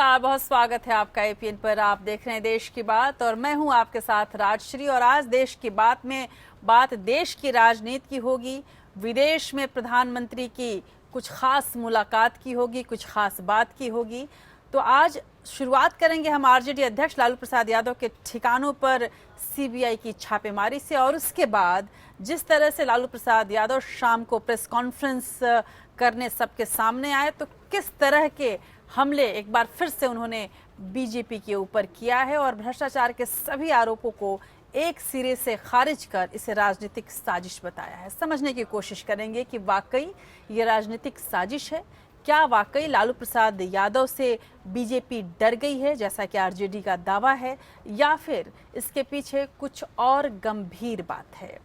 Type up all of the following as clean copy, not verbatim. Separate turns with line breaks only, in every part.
नमस्कार, बहुत स्वागत है आपका एपीएन पर। आप देख रहे हैं देश की बात और मैं हूं आपके साथ राजश्री। और आज देश की बात में बात देश की राजनीति की होगी। विदेश में प्रधानमंत्री की कुछ खास मुलाकात की होगी, कुछ खास बात की होगी। तो आज शुरुआत करेंगे हम आरजेडी अध्यक्ष लालू प्रसाद यादव के ठिकानों पर सीबीआई की छापेमारी से, और उसके बाद जिस तरह से लालू प्रसाद यादव शाम को प्रेस कॉन्फ्रेंस करने सबके सामने आए, तो किस तरह के हमले एक बार फिर से उन्होंने बीजेपी के ऊपर किया है और भ्रष्टाचार के सभी आरोपों को एक सिरे से खारिज कर इसे राजनीतिक साजिश बताया है। समझने की कोशिश करेंगे कि वाकई ये राजनीतिक साजिश है। क्या वाकई लालू प्रसाद यादव से बीजेपी डर गई है जैसा कि आरजेडी का दावा है, या फिर इसके पीछे कुछ और गंभीर बात है।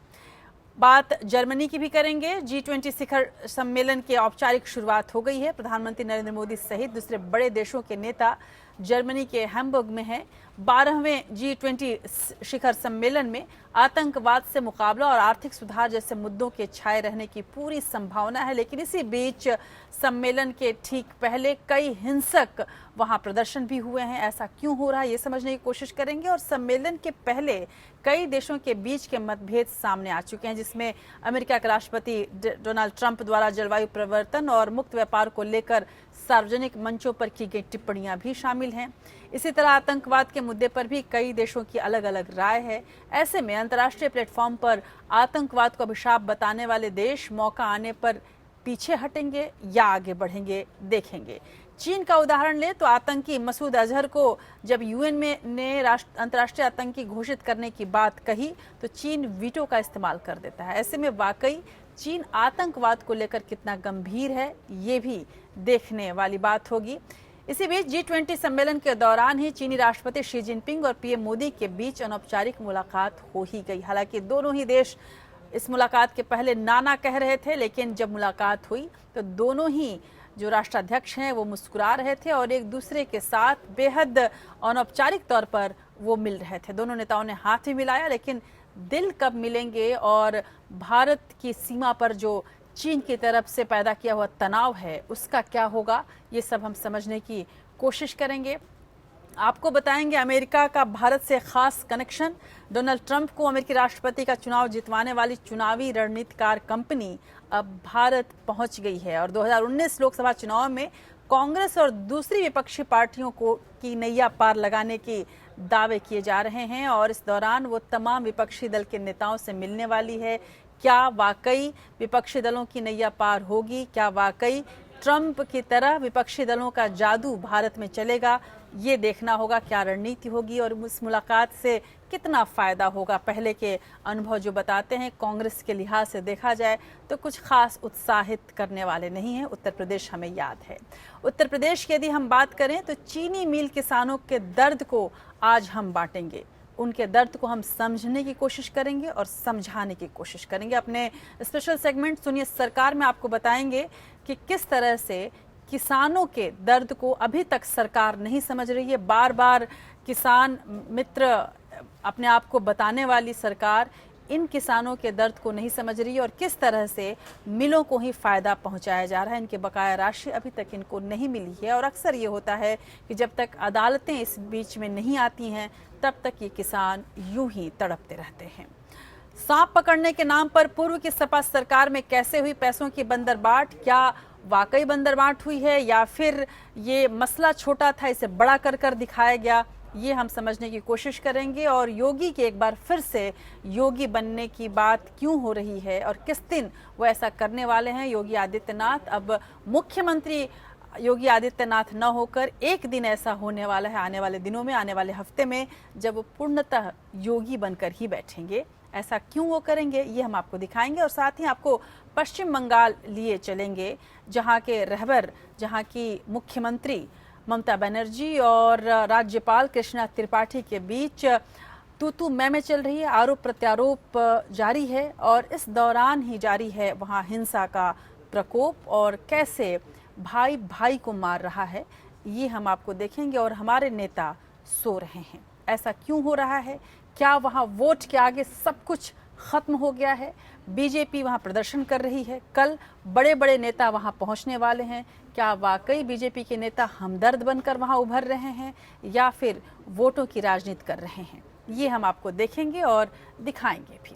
बात जर्मनी की भी करेंगे। G20 शिखर सम्मेलन की औपचारिक शुरुआत हो गई है। प्रधानमंत्री नरेंद्र मोदी सहित दूसरे बड़े देशों के नेता जर्मनी के हैम्बर्ग में हैं। 12वें G20 शिखर सम्मेलन में आतंकवाद से मुकाबला और आर्थिक सुधार जैसे मुद्दों के छाए रहने की पूरी संभावना है। लेकिन इसी बीच सम्मेलन के ठीक पहले कई हिंसक वहां प्रदर्शन भी हुए हैं। ऐसा क्यों हो रहा है, ये समझने की कोशिश करेंगे। और सम्मेलन के पहले कई देशों के बीच के मतभेद सामने आ चुके हैं, जिसमें अमेरिका के राष्ट्रपति डोनाल्ड ट्रंप द्वारा जलवायु परिवर्तन और मुक्त व्यापार को लेकर सार्वजनिक मंचों पर की गई टिप्पणियां भी शामिल हैं। इसी तरह आतंकवाद के मुद्दे पर भी कई देशों की अलग अलग राय है। ऐसे में अंतर्राष्ट्रीय प्लेटफॉर्म पर आतंकवाद को अभिशाप बताने वाले देश मौका आने पर पीछे हटेंगे या आगे बढ़ेंगे, देखेंगे। चीन का उदाहरण ले तो आतंकी मसूद अजहर को जब यूएन में ने अंतर्राष्ट्रीय आतंकी घोषित करने की बात कही तो चीन वीटो का इस्तेमाल कर देता है। ऐसे में वाकई चीन आतंकवाद को लेकर कितना गंभीर है, ये भी देखने वाली बात होगी। इसी बीच G20 सम्मेलन के दौरान ही चीनी राष्ट्रपति शी जिनपिंग और पीएम मोदी के बीच अनौपचारिक मुलाकात हो ही गई। हालांकि दोनों ही देश इस मुलाकात के पहले नाना कह रहे थे, लेकिन जब मुलाकात हुई तो दोनों ही जो राष्ट्राध्यक्ष हैं वो मुस्कुरा रहे थे और एक दूसरे के साथ बेहद अनौपचारिक तौर पर वो मिल रहे थे। दोनों नेताओं ने हाथ भी मिलाया, लेकिन दिल कब मिलेंगे और भारत की सीमा पर जो चीन की तरफ से पैदा किया हुआ तनाव है उसका क्या होगा, ये सब हम समझने की कोशिश करेंगे। आपको बताएंगे अमेरिका का भारत से खास कनेक्शन। डोनाल्ड ट्रंप को अमेरिकी राष्ट्रपति का चुनाव जितवाने वाली चुनावी रणनीतिकार कंपनी अब भारत पहुंच गई है और 2019 लोकसभा चुनाव में कांग्रेस और दूसरी विपक्षी पार्टियों को की नैया पार लगाने के दावे किए जा रहे हैं। और इस दौरान वो तमाम विपक्षी दल के नेताओं से मिलने वाली है। क्या वाकई विपक्षी दलों की नैया पार होगी? क्या वाकई ट्रंप की तरह विपक्षी दलों का जादू भारत में चलेगा? ये देखना होगा क्या रणनीति होगी और इस मुलाकात से कितना फायदा होगा। पहले के अनुभव जो बताते हैं कांग्रेस के लिहाज से देखा जाए तो कुछ खास उत्साहित करने वाले नहीं हैं। उत्तर प्रदेश हमें याद है। उत्तर प्रदेश की यदि हम बात करें तो चीनी मिल किसानों के दर्द को आज हम बांटेंगे। उनके दर्द को हम समझने की कोशिश करेंगे और समझाने की कोशिश करेंगे। अपने स्पेशल सेगमेंट सुनिए सरकार में आपको बताएंगे कि किस तरह से किसानों के दर्द को अभी तक सरकार नहीं समझ रही है। बार बार किसान मित्र अपने आप को बताने वाली सरकार इन किसानों के दर्द को नहीं समझ रही है और किस तरह से मिलों को ही फायदा पहुंचाया जा रहा है। इनके बकाया राशि अभी तक इनको नहीं मिली है और अक्सर ये होता है कि जब तक अदालतें इस बीच में नहीं आती हैं तब तक ये किसान यूं ही तड़पते रहते हैं। सांप पकड़ने के नाम पर पूर्व की सपा सरकार में कैसे हुई पैसों की बंदरबाट? क्या वाकई बंदरबाट हुई है या फिर ये मसला छोटा था, इसे बड़ा कर कर दिखाया गया? ये हम समझने की कोशिश करेंगे। और योगी के एक बार फिर से योगी बनने की बात क्यों हो रही है और किस दिन वो ऐसा करने वाले हैं योगी आदित्यनाथ? अब मुख्यमंत्री योगी आदित्यनाथ न होकर एक दिन ऐसा होने वाला है आने वाले दिनों में, आने वाले हफ्ते में, जब वो पूर्णतः योगी बनकर ही बैठेंगे। ऐसा क्यों वो करेंगे ये हम आपको दिखाएंगे और साथ ही आपको पश्चिम बंगाल लिए चलेंगे, जहां के रहबर, जहां की मुख्यमंत्री ममता बनर्जी और राज्यपाल कृष्णा त्रिपाठी के बीच तू मैं चल रही है। आरोप प्रत्यारोप जारी है और इस दौरान ही जारी है वहां हिंसा का प्रकोप और कैसे भाई भाई को मार रहा है, ये हम आपको देखेंगे। और हमारे नेता सो रहे हैं, ऐसा क्यों हो रहा है? क्या वहां वोट के आगे सब कुछ खत्म हो गया है। बीजेपी वहां प्रदर्शन कर रही है, कल बड़े बड़े नेता वहां पहुंचने वाले हैं। क्या वाकई बीजेपी के नेता हमदर्द बनकर वहां उभर रहे हैं या फिर वोटों की राजनीति कर रहे हैं, ये हम आपको देखेंगे और दिखाएंगे भी।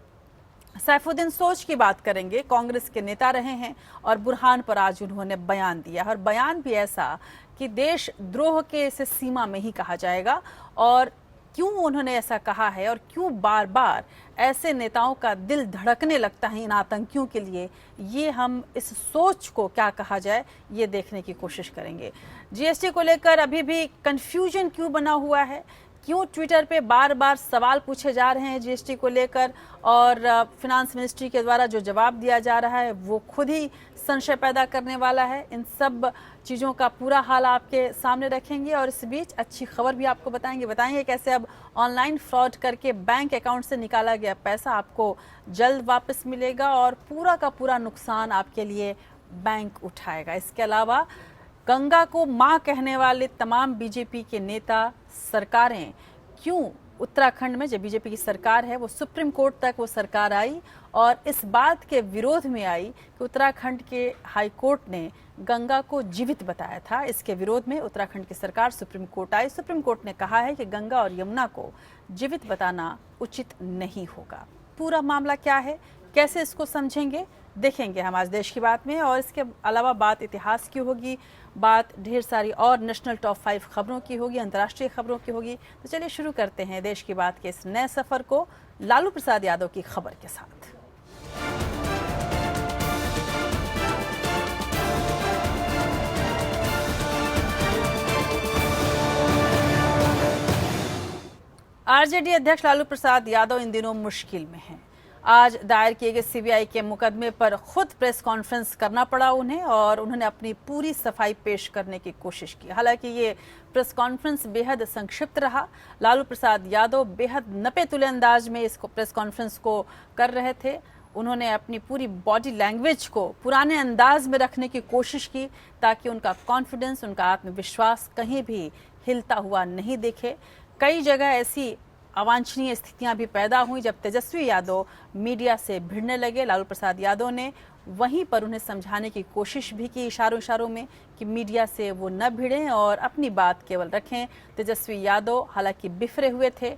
सैफुद्दीन सोच की बात करेंगे, कांग्रेस के नेता रहे हैं और बुरहान पर आज उन्होंने बयान दिया, और बयान भी ऐसा कि देशद्रोह के इसे सीमा में ही कहा जाएगा। और क्यों उन्होंने ऐसा कहा है और क्यों बार बार ऐसे नेताओं का दिल धड़कने लगता है इन आतंकियों के लिए, ये हम इस सोच को क्या कहा जाए ये देखने की कोशिश करेंगे। जीएसटी को लेकर अभी भी कंफ्यूजन क्यों बना हुआ है, क्यों ट्विटर पे बार बार सवाल पूछे जा रहे हैं जीएसटी को लेकर, और फिनांस मिनिस्ट्री के द्वारा जो जवाब दिया जा रहा है वो खुद ही संशय पैदा करने वाला है। इन सब चीज़ों का पूरा हाल आपके सामने रखेंगे और इस बीच अच्छी खबर भी आपको बताएंगे कैसे अब ऑनलाइन फ्रॉड करके बैंक अकाउंट से निकाला गया पैसा आपको जल्द वापस मिलेगा और पूरा का पूरा नुकसान आपके लिए बैंक उठाएगा। इसके अलावा गंगा को मां कहने वाले तमाम बीजेपी के नेता, सरकारें क्यों उत्तराखंड में जब बीजेपी की सरकार है वो सुप्रीम कोर्ट तक वो सरकार आई और इस बात के विरोध में आई कि उत्तराखंड के हाई कोर्ट ने गंगा को जीवित बताया था। इसके विरोध में उत्तराखंड की सरकार सुप्रीम कोर्ट आई। सुप्रीम कोर्ट ने कहा है कि गंगा और यमुना को जीवित बताना उचित नहीं होगा। पूरा मामला क्या है, कैसे इसको समझेंगे, देखेंगे हम आज देश की बात में। और इसके अलावा बात इतिहास की होगी, बात ढेर सारी और नेशनल टॉप 5 खबरों की होगी, अंतर्राष्ट्रीय खबरों की होगी। तो चलिए शुरू करते हैं देश की बात के इस नए सफर को लालू प्रसाद यादव की खबर के साथ। आरजेडी अध्यक्ष लालू प्रसाद यादव इन दिनों मुश्किल में हैं। आज दायर किए गए सीबीआई के मुकदमे पर खुद प्रेस कॉन्फ्रेंस करना पड़ा उन्हें और उन्होंने अपनी पूरी सफाई पेश करने की कोशिश की। हालांकि ये प्रेस कॉन्फ्रेंस बेहद संक्षिप्त रहा। लालू प्रसाद यादव बेहद नपे तुले अंदाज में इस प्रेस कॉन्फ्रेंस को कर रहे थे। उन्होंने अपनी पूरी बॉडी लैंग्वेज को पुराने अंदाज में रखने की कोशिश की ताकि उनका कॉन्फिडेंस, उनका आत्मविश्वास कहीं भी हिलता हुआ नहीं दिखे। कई जगह ऐसी अवांछनीय स्थितियां भी पैदा हुई जब तेजस्वी यादव मीडिया से भिड़ने लगे। लालू प्रसाद यादव ने वहीं पर उन्हें समझाने की कोशिश भी की इशारों में कि मीडिया से वो न भिड़ें और अपनी बात केवल रखें। तेजस्वी यादव हालांकि बिफरे हुए थे।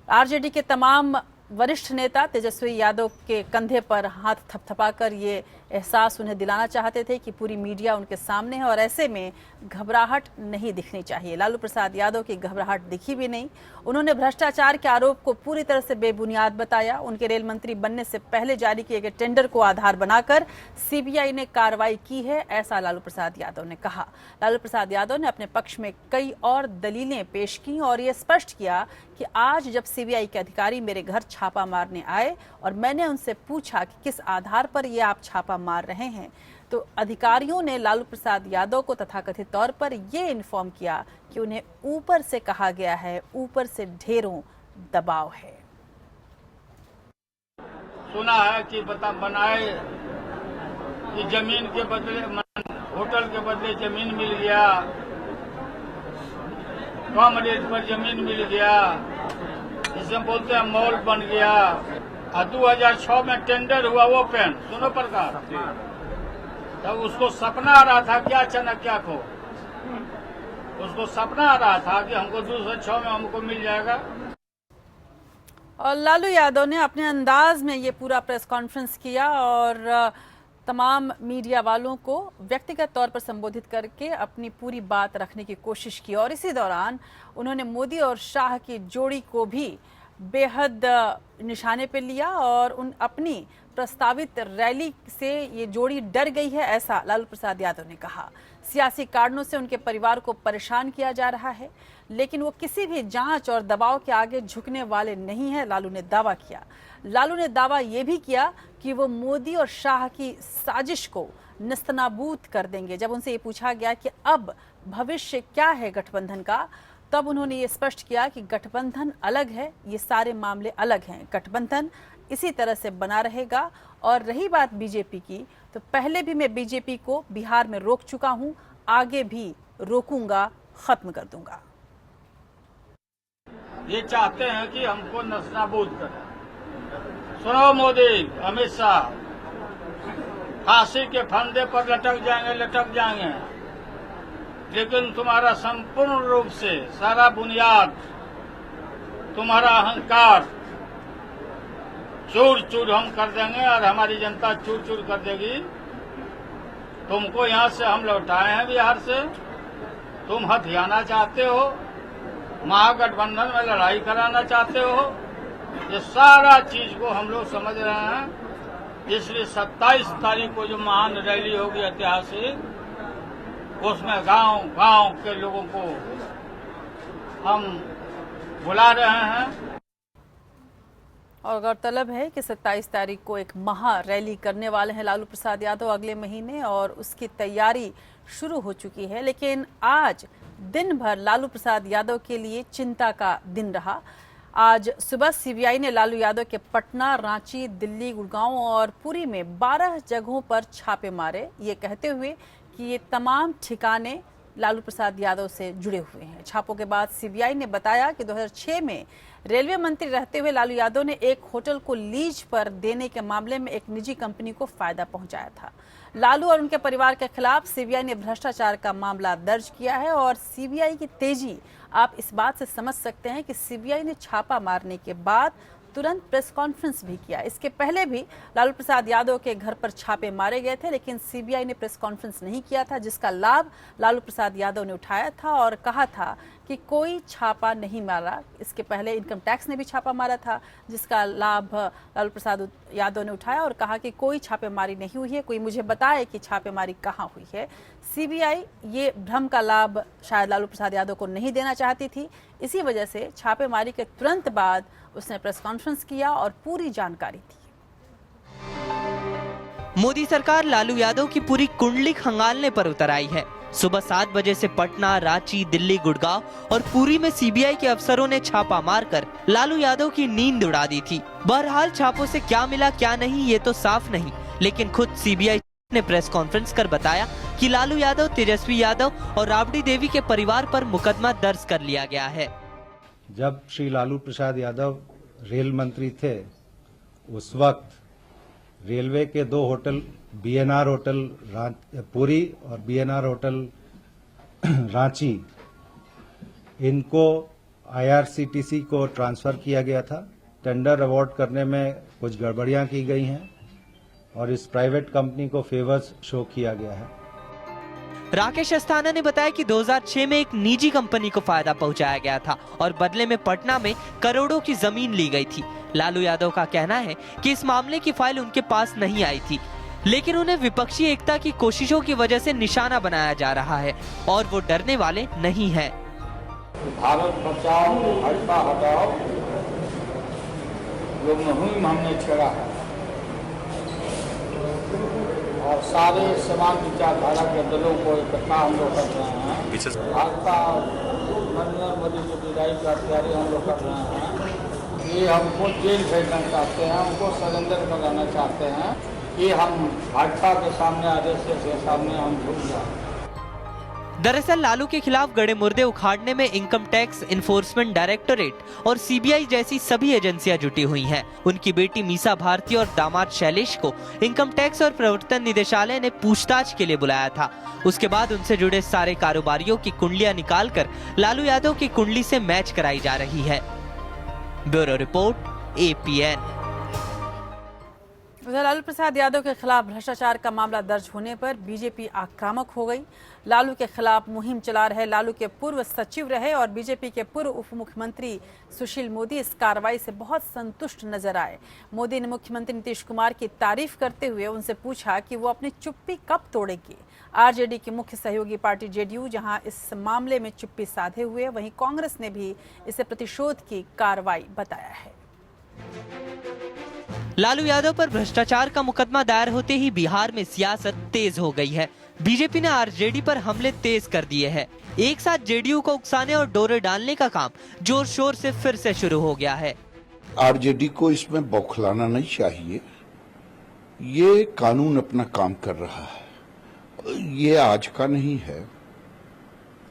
आरजेडी के तमाम वरिष्ठ नेता तेजस्वी यादव के कंधे पर हाथ थपथपाकर ये एहसास उन्हें दिलाना चाहते थे कि पूरी मीडिया उनके सामने है और ऐसे में घबराहट नहीं दिखनी चाहिए। लालू प्रसाद यादव की घबराहट दिखी भी नहीं। उन्होंने भ्रष्टाचार के आरोप को पूरी तरह से बेबुनियाद बताया। उनके रेल मंत्री बनने से पहले जारी किए गए टेंडर को आधार बनाकर सीबीआई ने कार्रवाई की है, ऐसा लालू प्रसाद यादव ने कहा। लालू प्रसाद यादव ने अपने पक्ष में कई और दलीलें पेश की और ये स्पष्ट किया कि आज जब सीबीआई के अधिकारी मेरे घर छापा मारने आए और मैंने उनसे पूछा कि किस आधार पर ये आप छापा मार रहे हैं, तो अधिकारियों ने लालू प्रसाद यादव को तथाकथित तौर पर ये इन्फॉर्म किया कि उन्हें ऊपर से कहा गया है, ऊपर से ढेरों दबाव है।
सुना है कि बनाए कि जमीन के बदले होटल के बदले जमीन मिल गया, कम रेट पर जमीन मिल गया, जिसे बोलते हैं मॉल बन गया। और 2006 में टेंडर हुआ वो पेन, सुनो प्रकार, तब उसको सपना आ रहा था क्या चाणक्य को, उसको सपना आ रहा था कि हमको 2006 में हमको मिल जाएगा।
और लालू यादव ने अपने अंदाज में ये पूरा प्रेस कॉन्फ्रेंस किया और तमाम मीडिया वालों को व्यक्तिगत तौर पर संबोधित करके अपनी पूरी बात रखने की कोशिश की। और इसी दौरान उन्होंने मोदी और शाह की जोड़ी को भी बेहद निशाने पे लिया और उन अपनी प्रस्तावित रैली से ये जोड़ी डर गई है, ऐसा लालू प्रसाद यादव ने कहा। सियासी कारणों से उनके परिवार को परेशान किया जा रहा है, लेकिन वो किसी भी जांच और दबाव के आगे झुकने वाले नहीं है, लालू ने दावा किया। लालू ने दावा ये भी किया कि वो मोदी और शाह की साजिश को नस्तनाबूद कर देंगे। जब उनसे ये पूछा गया कि अब भविष्य क्या है गठबंधन का, तब उन्होंने ये स्पष्ट किया कि गठबंधन अलग है, ये सारे मामले अलग हैं, गठबंधन इसी तरह से बना रहेगा। और रही बात बीजेपी की, तो पहले भी मैं बीजेपी को बिहार में रोक चुका हूं, आगे भी रोकूंगा, खत्म कर दूंगा।
ये चाहते हैं कि हमको नस्ताबूद करें, सुनो मोदी, अमित शाह, फांसी के फंदे पर लटक जाएंगे, लेकिन तुम्हारा संपूर्ण रूप से सारा बुनियाद, तुम्हारा अहंकार चूर चूर हम कर देंगे और हमारी जनता चूर चूर कर देगी। तुमको यहाँ से हम लौटाए हैं बिहार से, तुम हथियाना चाहते हो, महागठबंधन में लड़ाई कराना चाहते हो, ये सारा चीज को हम लोग समझ रहे हैं। इसलिए 27 तारीख को जो महान रैली होगी ऐतिहासिक, उसमें गांव के लोगों को हम बुला रहे हैं।
और गौरतलब है कि 27 तारीख को एक महा रैली करने वाले हैं लालू प्रसाद यादव अगले महीने, और उसकी तैयारी शुरू हो चुकी है। लेकिन आज दिन भर लालू प्रसाद यादव के लिए चिंता का दिन रहा। आज सुबह सीबीआई ने लालू यादव के पटना, रांची, दिल्ली, गुड़गांव और पुरी में 12 जगहों पर छापे मारे, ये कहते हुए कि ये तमाम ठिकाने लालू प्रसाद यादव से जुड़े हुए हैं। छापों के बाद सीबीआई ने बताया कि 2006 में रेलवे मंत्री रहते हुए लालू यादव ने एक होटल को लीज पर देने के मामले में एक निजी कंपनी को फायदा पहुंचाया था। लालू और उनके परिवार के खिलाफ सीबीआई ने भ्रष्टाचार का मामला दर्ज किया है। और सीबीआई की तेजी आप इस बात से समझ सकते हैं कि सीबीआई ने छापा मारने के बाद तुरंत प्रेस कॉन्फ्रेंस भी किया। इसके पहले भी लालू प्रसाद यादव के घर पर छापे मारे गए थे, लेकिन सीबीआई ने प्रेस कॉन्फ्रेंस नहीं किया था, जिसका लाभ लालू प्रसाद यादव ने उठाया था और कहा था कि कोई छापा नहीं मारा। इसके पहले इनकम टैक्स ने भी छापा मारा था, जिसका लाभ लालू प्रसाद यादव ने उठाया और कहा कि कोई छापेमारी नहीं हुई है, कोई मुझे बताए कि छापेमारी कहाँ हुई है। सीबीआई ये भ्रम का लाभ शायद लालू प्रसाद यादव को नहीं देना चाहती थी, इसी वजह से छापेमारी के तुरंत बाद उसने प्रेस कॉन्फ्रेंस किया और पूरी जानकारी दी।
मोदी सरकार लालू यादव की पूरी कुंडली खंगालने पर उतर आई है। सुबह 7 बजे से पटना, रांची, दिल्ली, गुड़गांव और पुरी में सीबीआई के अफसरों ने छापा मारकर लालू यादव की नींद उड़ा दी थी। बहरहाल छापों से क्या मिला क्या नहीं ये तो साफ नहीं, लेकिन खुद सीबीआई ने प्रेस कॉन्फ्रेंस कर बताया कि लालू यादव, तेजस्वी यादव और राबड़ी देवी के परिवार पर मुकदमा दर्ज कर लिया गया है।
जब श्री लालू प्रसाद यादव रेल मंत्री थे, उस वक्त रेलवे के 2 होटल, बीएनआर होटल पुरी और बीएनआर होटल रांची, इनको आईआरसीटीसी को ट्रांसफर किया गया था। टेंडर अवार्ड करने में कुछ गड़बड़ियां की गई हैं और इस प्राइवेट कंपनी को फेवर्स शो किया गया है।
राकेश अस्थाना ने बताया कि 2006 में एक निजी कंपनी को फायदा पहुंचाया गया था और बदले में पटना में करोड़ों की जमीन ली गई थी। लालू यादव का कहना है कि इस मामले की फाइल उनके पास नहीं आई थी, लेकिन उन्हें विपक्षी एकता की कोशिशों की वजह से निशाना बनाया जा रहा है और वो डरने वाले नहीं हैं।
भारत बचाओ, भाजपा हटाओ, जो मुहिम हमने छेड़ा है और सारे समान विचारधारा के दलों को इकट्ठा हम लोग कर रहे हैं। भाजपा नरेंद्र मोदी की विदाई का तैयारी हम लोग कर रहे हैं। ये हमको जेल भेजना चाहते हैं, उनको सरेंडर कराना चाहते हैं कि हम भाजपा के सामने, आदेश के सामने हम झुक जाए।
दरअसल लालू के खिलाफ गड़े मुर्दे उखाड़ने में इनकम टैक्स इन्फोर्समेंट डायरेक्टोरेट और सीबीआई जैसी सभी एजेंसियां जुटी हुई हैं। उनकी बेटी मीसा भारती और दामाद शैलेश को इनकम टैक्स और प्रवर्तन निदेशालय ने पूछताछ के लिए बुलाया था। उसके बाद उनसे जुड़े सारे कारोबारियों की कुंडलियां निकालकर लालू यादव की कुंडली से मैच कराई जा रही है। Bureau report, APN।
उधर लालू प्रसाद यादव के खिलाफ भ्रष्टाचार का मामला दर्ज होने पर बीजेपी आक्रामक हो गई। लालू के खिलाफ मुहिम चला रहे लालू के पूर्व सचिव रहे और बीजेपी के पूर्व उप मुख्यमंत्री सुशील मोदी इस कार्रवाई से बहुत संतुष्ट नजर आए। मोदी ने मुख्यमंत्री नीतीश कुमार की तारीफ करते हुए उनसे पूछा कि वो अपनी चुप्पी कब तोड़ेंगे। आरजेडी की मुख्य सहयोगी पार्टी जेडीयू जहां इस मामले में चुप्पी साधे हुए, वहीं कांग्रेस ने भी इसे प्रतिशोध की कार्रवाई बताया है।
लालू यादव पर भ्रष्टाचार का मुकदमा दायर होते ही बिहार में सियासत तेज हो गई है। बीजेपी ने आरजेडी पर हमले तेज कर दिए हैं। एक साथ जेडीयू को उकसाने और डोरे डालने का काम जोर शोर से फिर से शुरू हो गया है।
आरजेडी को इसमें बौखलाना नहीं चाहिए। ये कानून अपना काम कर रहा है। ये आज का नहीं है,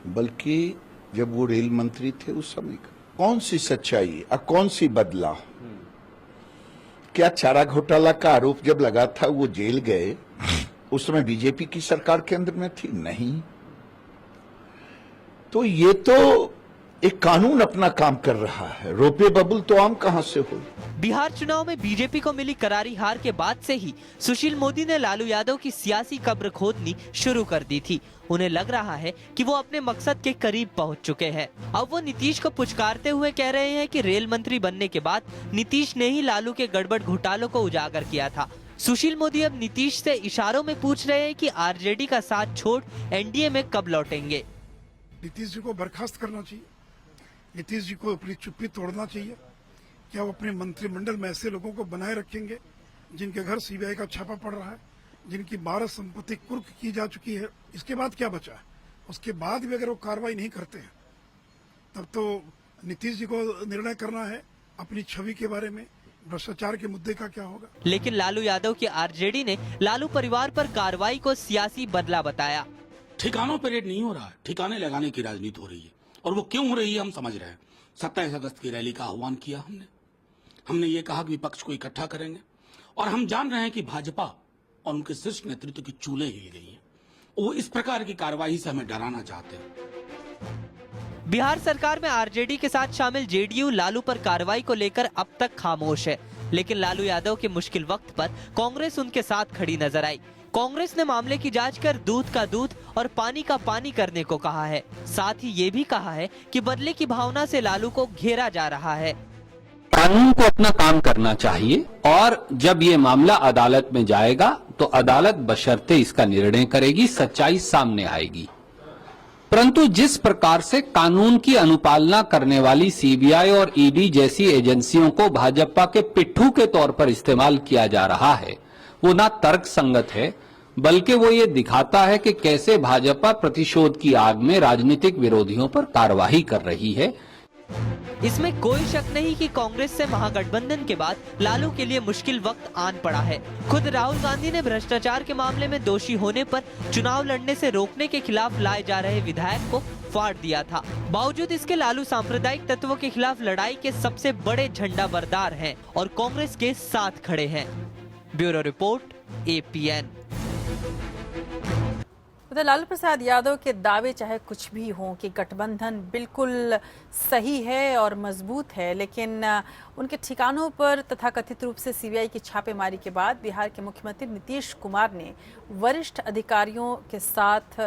बल्कि जब वो रेल मंत्री थे उस समय का। कौन सी सच्चाई और कौन सी बदला, क्या चारा घोटाला का आरोप जब लगा था वो जेल गए? उस समय बीजेपी की सरकार केंद्र में थी? नहीं। तो ये तो एक कानून अपना काम कर रहा है, रोपे बबुल तो आम कहां से हो।
बिहार चुनाव में बीजेपी को मिली करारी हार के बाद से ही सुशील मोदी ने लालू यादव की सियासी कब्र खोदनी शुरू कर दी थी। उन्हें लग रहा है कि वो अपने मकसद के करीब पहुंच चुके हैं। अब वो नीतीश को पुचकारते हुए कह रहे हैं कि रेल मंत्री बनने के बाद नीतीश ने ही लालू के गड़बड़ घोटालों को उजागर किया था। सुशील मोदी अब नीतीश से इशारों में पूछ रहे हैं कि आरजेडी का साथ छोड़ एनडीए में कब लौटेंगे।
नीतीश जी को बर्खास्त करना चाहिए, नीतीश जी को अपनी चुप्पी तोड़ना चाहिए। क्या वो अपने मंत्रिमंडल में ऐसे लोगों को बनाए रखेंगे जिनके घर सीबीआई का छापा पड़ रहा है, जिनकी 12 संपत्ति कुर्क की जा चुकी है? इसके बाद क्या बचा है? उसके बाद भी अगर वो कार्रवाई नहीं करते हैं तब तो नीतीश जी को निर्णय करना है अपनी छवि के बारे में, भ्रष्टाचार के मुद्दे का क्या होगा।
लेकिन लालू यादव की आरजेडी ने लालू परिवार पर कार्रवाई को सियासी बदला बताया।
ठिकानों पर रेड नहीं हो रहा है, ठिकाने लगाने की राजनीति हो रही है। और वो क्यों हो रही है हम समझ रहे हैं। 27 अगस्त की रैली का आह्वान किया हमने ये कहा कि विपक्ष को इकट्ठा करेंगे, और हम जान रहे हैं कि भाजपा और उनके शीर्ष नेतृत्व की चूल्हे हिल गई हैं। वो इस प्रकार की कार्रवाई से हमें डराना चाहते हैं।
बिहार सरकार में आरजेडी के साथ शामिल जेडीयू लालू पर कार्रवाई को लेकर अब तक खामोश है, लेकिन लालू यादव के मुश्किल वक्त पर कांग्रेस उनके साथ खड़ी नजर आई। कांग्रेस ने मामले की जांच कर दूध का दूध और पानी का पानी करने को कहा है। साथ ही ये भी कहा है कि बदले की भावना से लालू को घेरा जा रहा है।
कानून को अपना काम करना चाहिए, और जब ये मामला अदालत में जाएगा तो अदालत बशर्ते इसका निर्णय करेगी, सच्चाई सामने आएगी। परंतु जिस प्रकार से कानून की अनुपालना करने वाली सीबीआई और ईडी जैसी एजेंसियों को भाजपा के पिट्ठू के तौर पर इस्तेमाल किया जा रहा है, वो ना तर्क संगत है, बल्कि वो ये दिखाता है कि कैसे भाजपा प्रतिशोध की आग में राजनीतिक विरोधियों पर कार्रवाई कर रही है।
इसमें कोई शक नहीं कि कांग्रेस से महागठबंधन के बाद लालू के लिए मुश्किल वक्त आन पड़ा है। खुद राहुल गांधी ने भ्रष्टाचार के मामले में दोषी होने पर चुनाव लड़ने से रोकने के खिलाफ लाए जा रहे विधायक को फाड़ दिया था। बावजूद इसके लालू सांप्रदायिक तत्वों के खिलाफ लड़ाई के सबसे बड़े झंडा बरदार हैं और कांग्रेस के साथ खड़े हैं। Bureau report, APN।
उधर लालू प्रसाद यादव के दावे चाहे कुछ भी हों कि गठबंधन बिल्कुल सही है और मजबूत है, लेकिन उनके ठिकानों पर तथाकथित रूप से सीबीआई की छापेमारी के बाद बिहार के मुख्यमंत्री नीतीश कुमार ने वरिष्ठ अधिकारियों के साथ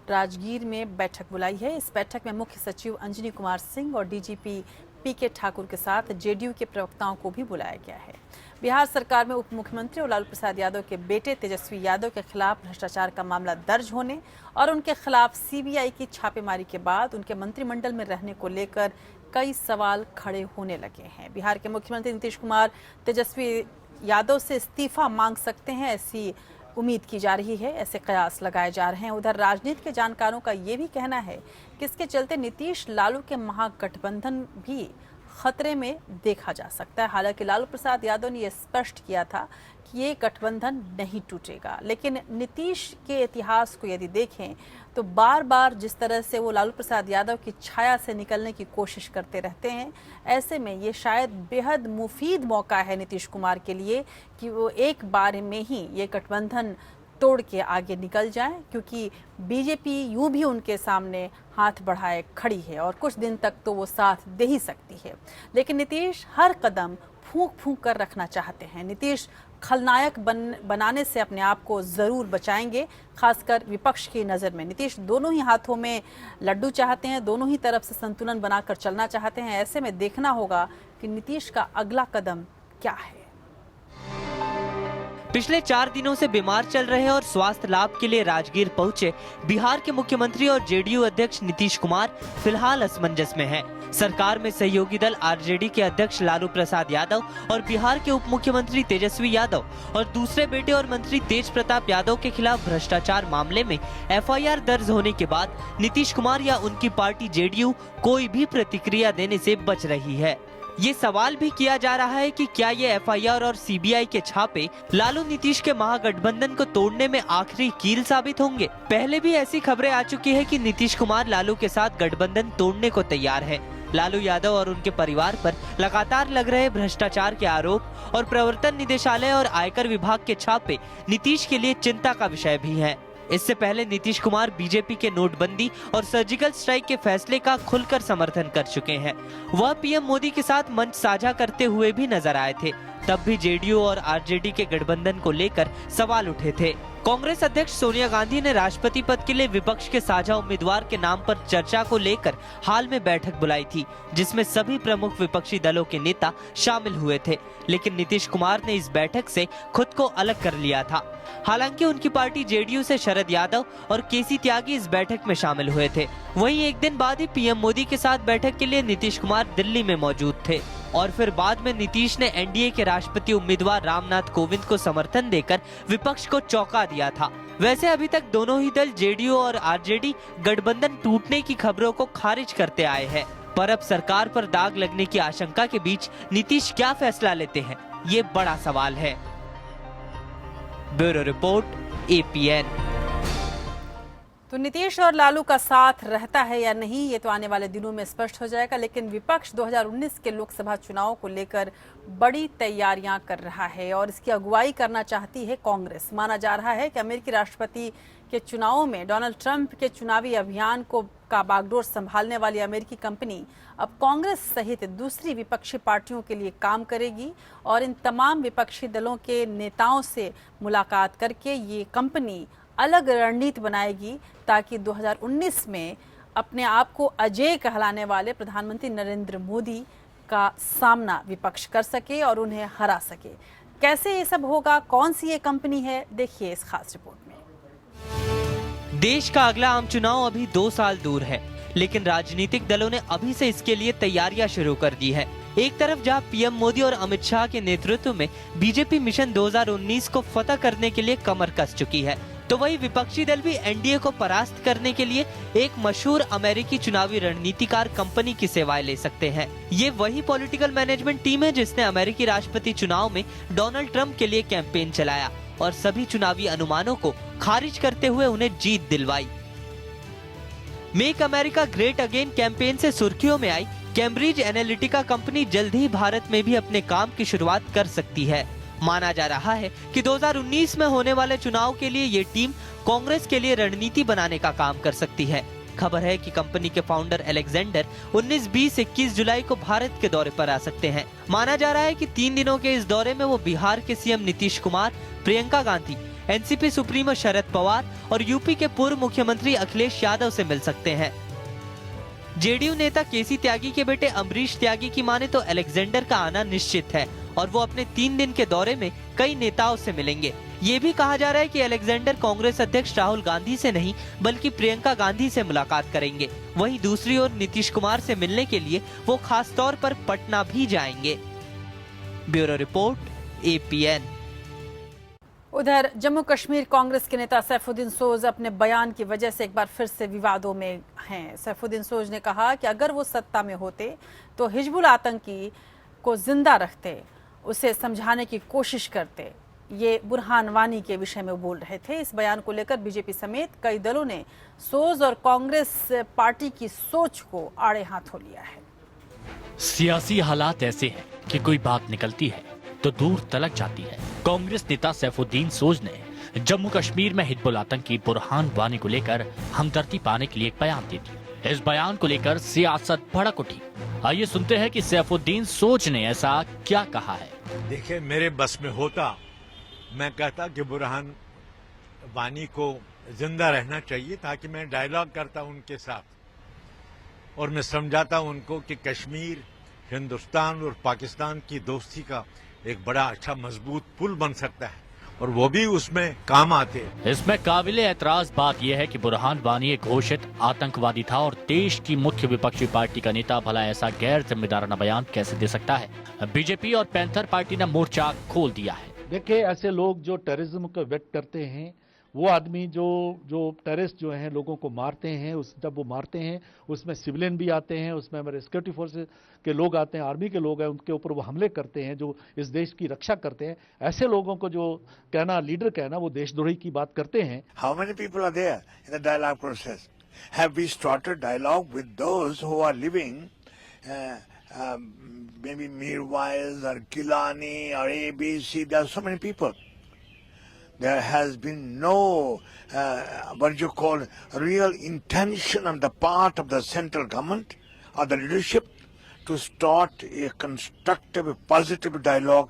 राजगीर में बैठक बुलाई है। इस बैठक में मुख्य सचिव अंजनी कुमार सिंह और डीजीपी PK ठाकुर के साथ जेडीयू के प्रवक्ताओं को भी बुलाया गया है। बिहार सरकार में उप मुख्यमंत्री और लालू प्रसाद यादव के बेटे तेजस्वी यादव के खिलाफ भ्रष्टाचार का मामला दर्ज होने और उनके खिलाफ सीबीआई की छापेमारी के बाद उनके मंत्रिमंडल में रहने को लेकर कई सवाल खड़े होने लगे हैं। बिहार के मुख्यमंत्री नीतीश कुमार तेजस्वी यादव से इस्तीफा मांग सकते हैं, ऐसी उम्मीद की जा रही है, ऐसे कयास लगाए जा रहे हैं। उधर राजनीति के जानकारों का ये भी कहना है कि इसके चलते नीतीश लालू के महागठबंधन भी खतरे में देखा जा सकता है। हालांकि लालू प्रसाद यादव ने यह स्पष्ट किया था कि ये गठबंधन नहीं टूटेगा, लेकिन नीतीश के इतिहास को यदि देखें तो बार बार जिस तरह से वो लालू प्रसाद यादव की छाया से निकलने की कोशिश करते रहते हैं, ऐसे में ये शायद बेहद मुफीद मौका है नीतीश कुमार के लिए कि वो एक बार में ही ये गठबंधन तोड़ के आगे निकल जाएं, क्योंकि बीजेपी यूं भी उनके सामने हाथ बढ़ाए खड़ी है और कुछ दिन तक तो वो साथ दे ही सकती है। लेकिन नीतीश हर कदम फूंक फूंक कर रखना चाहते हैं। नीतीश खलनायक बनाने से अपने आप को जरूर बचाएंगे, खासकर विपक्ष की नज़र में। नीतीश दोनों ही हाथों में लड्डू चाहते हैं, दोनों ही तरफ से संतुलन बनाकर चलना चाहते हैं। ऐसे में देखना होगा कि नीतीश का अगला कदम क्या है।
पिछले 4 दिनों से बीमार चल रहे और स्वास्थ्य लाभ के लिए राजगीर पहुंचे बिहार के मुख्यमंत्री और जेडीयू अध्यक्ष नीतीश कुमार फिलहाल असमंजस में हैं। सरकार में सहयोगी दल आरजेडी के अध्यक्ष लालू प्रसाद यादव और बिहार के उप मुख्यमंत्री तेजस्वी यादव और दूसरे बेटे और मंत्री तेज प्रताप यादव के खिलाफ भ्रष्टाचार मामले में FIR दर्ज होने के बाद नीतीश कुमार या उनकी पार्टी जेडीयू कोई भी प्रतिक्रिया देने से बच रही है। ये सवाल भी किया जा रहा है कि क्या ये FIR और CBI के छापे लालू नीतीश के महागठबंधन को तोड़ने में आखिरी कील साबित होंगे। पहले भी ऐसी खबरें आ चुकी है कि नीतीश कुमार लालू के साथ गठबंधन तोड़ने को तैयार है। लालू यादव और उनके परिवार पर लगातार लग रहे भ्रष्टाचार के आरोप और प्रवर्तन निदेशालय और आयकर विभाग के छापे नीतीश के लिए चिंता का विषय भी हैं। इससे पहले नीतीश कुमार बीजेपी के नोटबंदी और सर्जिकल स्ट्राइक के फैसले का खुलकर समर्थन कर चुके हैं। वह पीएम मोदी के साथ मंच साझा करते हुए भी नजर आए थे। तब भी जेडीयू और आरजेडी के गठबंधन को लेकर सवाल उठे थे। कांग्रेस अध्यक्ष सोनिया गांधी ने राष्ट्रपति पद के लिए विपक्ष के साझा उम्मीदवार के नाम पर चर्चा को लेकर हाल में बैठक बुलाई थी, जिसमें सभी प्रमुख विपक्षी दलों के नेता शामिल हुए थे। लेकिन नीतीश कुमार ने इस बैठक से खुद को अलग कर लिया था। हालांकि उनकी पार्टी जेडीयू से शरद यादव और केसी त्यागी इस बैठक में शामिल हुए थे। वहीं एक दिन बाद ही पीएम मोदी के साथ बैठक के लिए नीतीश कुमार दिल्ली में मौजूद थे और फिर बाद में नीतीश ने एनडीए के राष्ट्रपति उम्मीदवार रामनाथ कोविंद को समर्थन देकर विपक्ष को चौंका दिया था। वैसे अभी तक दोनों ही दल जेडीयू और आरजेडी गठबंधन टूटने की खबरों को खारिज करते आए हैं, पर अब सरकार पर दाग लगने की आशंका के बीच नीतीश क्या फैसला लेते हैं, ये बड़ा सवाल है। Bureau report, APN।
तो नीतीश और लालू का साथ रहता है या नहीं, ये तो आने वाले दिनों में स्पष्ट हो जाएगा। लेकिन विपक्ष 2019 के लोकसभा चुनाव को लेकर बड़ी तैयारियां कर रहा है और इसकी अगुवाई करना चाहती है कांग्रेस। माना जा रहा है कि अमेरिकी राष्ट्रपति के चुनावों में डोनाल्ड ट्रंप के चुनावी अभियान का बागडोर संभालने वाली अमेरिकी कंपनी अब कांग्रेस सहित दूसरी विपक्षी पार्टियों के लिए काम करेगी और इन तमाम विपक्षी दलों के नेताओं से मुलाकात करके ये कंपनी अलग रणनीति बनाएगी ताकि 2019 में अपने आप को अजेय कहलाने वाले प्रधानमंत्री नरेंद्र मोदी का सामना विपक्ष कर सके और उन्हें हरा सके। कैसे ये सब होगा, कौन सी ये कंपनी है, देखिए इस खास रिपोर्ट में।
देश का अगला आम चुनाव अभी 2 साल दूर है, लेकिन राजनीतिक दलों ने अभी से इसके लिए तैयारियां शुरू कर दी है। एक तरफ जहां पीएम मोदी और अमित शाह के नेतृत्व में बीजेपी मिशन 2019 को फतह करने के लिए कमर कस चुकी है, तो वही विपक्षी दल भी एनडीए को परास्त करने के लिए एक मशहूर अमेरिकी चुनावी रणनीतिकार कंपनी की सेवाएं ले सकते हैं। ये वही पॉलिटिकल मैनेजमेंट टीम है जिसने अमेरिकी राष्ट्रपति चुनाव में डोनाल्ड ट्रंप के लिए कैंपेन चलाया और सभी चुनावी अनुमानों को खारिज करते हुए उन्हें जीत दिलवाई। Make America great again campaign से सुर्खियों में आई कैम्ब्रिज एनालिटिका कंपनी जल्द ही भारत में भी अपने काम की शुरुआत कर सकती है। माना जा रहा है कि 2019 में होने वाले चुनाव के लिए ये टीम कांग्रेस के लिए रणनीति बनाने का काम कर सकती है। खबर है कि कंपनी के फाउंडर अलेक्जेंडर 19, 20, 21 जुलाई को भारत के दौरे पर आ सकते हैं। माना जा रहा है कि 3 दिनों के इस दौरे में वो बिहार के CM Nitish Kumar, Priyanka Gandhi, NCP supremo Sharad Pawar और यूपी के पूर्व मुख्यमंत्री अखिलेश यादव से मिल सकते हैं। जेडीयू नेता केसी त्यागी के बेटे अमरीश त्यागी की माने तो अलेक्जेंडर का आना निश्चित है और वो अपने 3 दिन के दौरे में कई नेताओं से मिलेंगे। ये भी कहा जा रहा है कि अलेक्जेंडर कांग्रेस अध्यक्ष राहुल गांधी से नहीं बल्कि प्रियंका गांधी से मुलाकात करेंगे। वहीं दूसरी ओर नीतीश कुमार से मिलने के लिए वो खास तौर पर पटना भी जाएंगे। Bureau report, APN।
उधर जम्मू कश्मीर कांग्रेस के नेता सैफुद्दीन सोज अपने बयान की वजह से एक बार फिर से विवादों में हैं। सैफुद्दीन सोज ने कहा कि अगर वो सत्ता में होते तो हिजबुल आतंकी को जिंदा रखते, उसे समझाने की कोशिश करते। ये बुरहान वानी के विषय में बोल रहे थे। इस बयान को लेकर बीजेपी समेत कई दलों ने सोज और कांग्रेस पार्टी की सोच को आड़े हाथों लिया है।
सियासी हालात ऐसे हैं कि कोई बात निकलती है तो दूर तलक जाती है। कांग्रेस नेता सैफुद्दीन सोज ने जम्मू कश्मीर में हिजबुल आतंकी बुरहान वानी को लेकर हमदर्दी पाने के लिए एक बयान दे दिया। इस बयान को लेकर सियासत भड़क उठी। आइए सुनते हैं कि सैफुद्दीन सोज ने ऐसा क्या कहा है।
देखिए, मेरे बस में होता मैं कहता कि बुरहान वानी को जिंदा रहना चाहिए, ताकि मैं डायलॉग करता उनके साथ और मैं समझाता उनको कि कश्मीर हिंदुस्तान और पाकिस्तान की दोस्ती का एक बड़ा अच्छा मजबूत पुल बन सकता है और वो भी उसमें काम आते हैं।
इसमें काबिले एतराज बात यह है कि बुरहान वानी एक घोषित आतंकवादी था और देश की मुख्य विपक्षी पार्टी का नेता भला ऐसा गैर जिम्मेदाराना बयान कैसे दे सकता है। बीजेपी और पैंथर पार्टी ने मोर्चा खोल दिया है।
देखिए, ऐसे लोग जो टेररिज्म को व्यक्त करते हैं, वो आदमी जो टेररिस्ट जो हैं लोगों को मारते हैं, जब वो मारते हैं उसमें सिविलियन भी आते हैं, उसमें हमारे सिक्योरिटी फोर्सेस के लोग आते हैं, आर्मी के लोग हैं, उनके ऊपर वो हमले करते हैं जो इस देश की रक्षा करते हैं। ऐसे लोगों को जो कहना, लीडर कहना, वो देशद्रोही की बात करते हैं।
How many people are there in the dialogue process? Have we started dialogue with those who are living maybe Mirwais or Gilani or ABC. There are so many people. There has been no, what you call, real intention on the part of the central government or the leadership to start a constructive, positive dialogue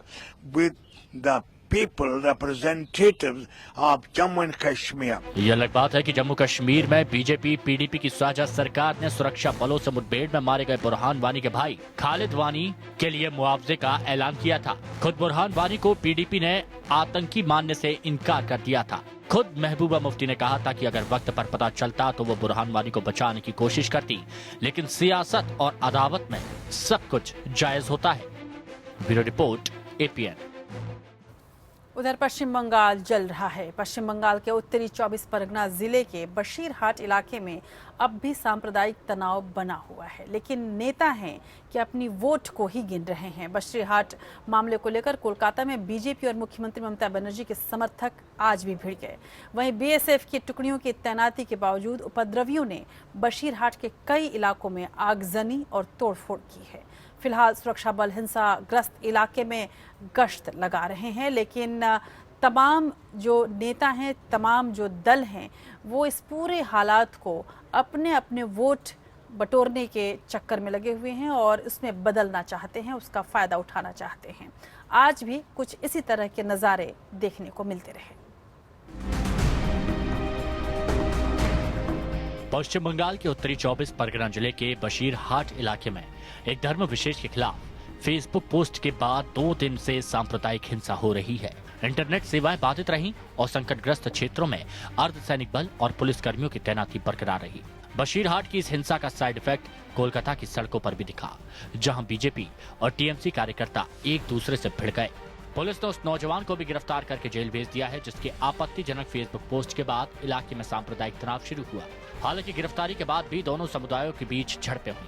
with the people, representatives of Jammu and Kashmir.
ये अलग बात है कि जम्मू कश्मीर में BJP PDP की साझा सरकार ने सुरक्षा बलों से मुठभेड़ में मारे गए बुरहान वानी के भाई खालिद वानी के लिए मुआवजे का ऐलान किया था। खुद बुरहान वानी को पीडीपी ने आतंकी मानने से इनकार कर दिया था। खुद महबूबा मुफ्ती ने कहा था कि अगर वक्त पर पता चलता तो वो बुरहान वानी को बचाने की कोशिश करती, लेकिन सियासत और अदावत में सब कुछ जायज होता है। Bureau report, APN.
उधर पश्चिम बंगाल जल रहा है। पश्चिम बंगाल के उत्तरी 24 परगना जिले के बशीरहाट इलाके में अब भी सांप्रदायिक तनाव बना हुआ है, लेकिन नेता हैं कि अपनी वोट को ही गिन रहे हैं। बशीरहाट मामले को लेकर कोलकाता में बीजेपी और मुख्यमंत्री ममता बनर्जी के समर्थक आज भी भिड़ गए। वहीं बीएसएफ की टुकड़ियों की तैनाती के बावजूद उपद्रवियों ने बशीरहाट के कई इलाकों में आगजनी और तोड़फोड़ की है। फिलहाल सुरक्षा बल हिंसाग्रस्त इलाके में गश्त लगा रहे हैं, लेकिन तमाम जो नेता हैं, तमाम जो दल हैं, वो इस पूरे हालात को अपने अपने वोट बटोरने के चक्कर में लगे हुए हैं और उसमें बदलना चाहते हैं, उसका फ़ायदा उठाना चाहते हैं। आज भी कुछ इसी तरह के नज़ारे देखने को मिलते रहे।
पश्चिम बंगाल के उत्तरी 24 परगना जिले के बशीरहाट इलाके में एक धर्म विशेष के खिलाफ फेसबुक पोस्ट के बाद 2 दिन से सांप्रदायिक हिंसा हो रही है। इंटरनेट सेवाएं बाधित रहीं और संकटग्रस्त क्षेत्रों में अर्धसैनिक बल और पुलिस कर्मियों की तैनाती बरकरार रही। बशीरहाट की इस हिंसा का साइड इफेक्ट कोलकाता की सड़कों पर भी दिखा, जहां बीजेपी और टीएमसी कार्यकर्ता एक दूसरे से भिड़ गए। पुलिस ने उस नौजवान को भी गिरफ्तार करके जेल भेज दिया है, जिसके आपत्तिजनक फेसबुक पोस्ट के बाद इलाके में सांप्रदायिक तनाव शुरू हुआ। हालांकि गिरफ्तारी के बाद भी दोनों समुदायों के बीच झड़पें हुई,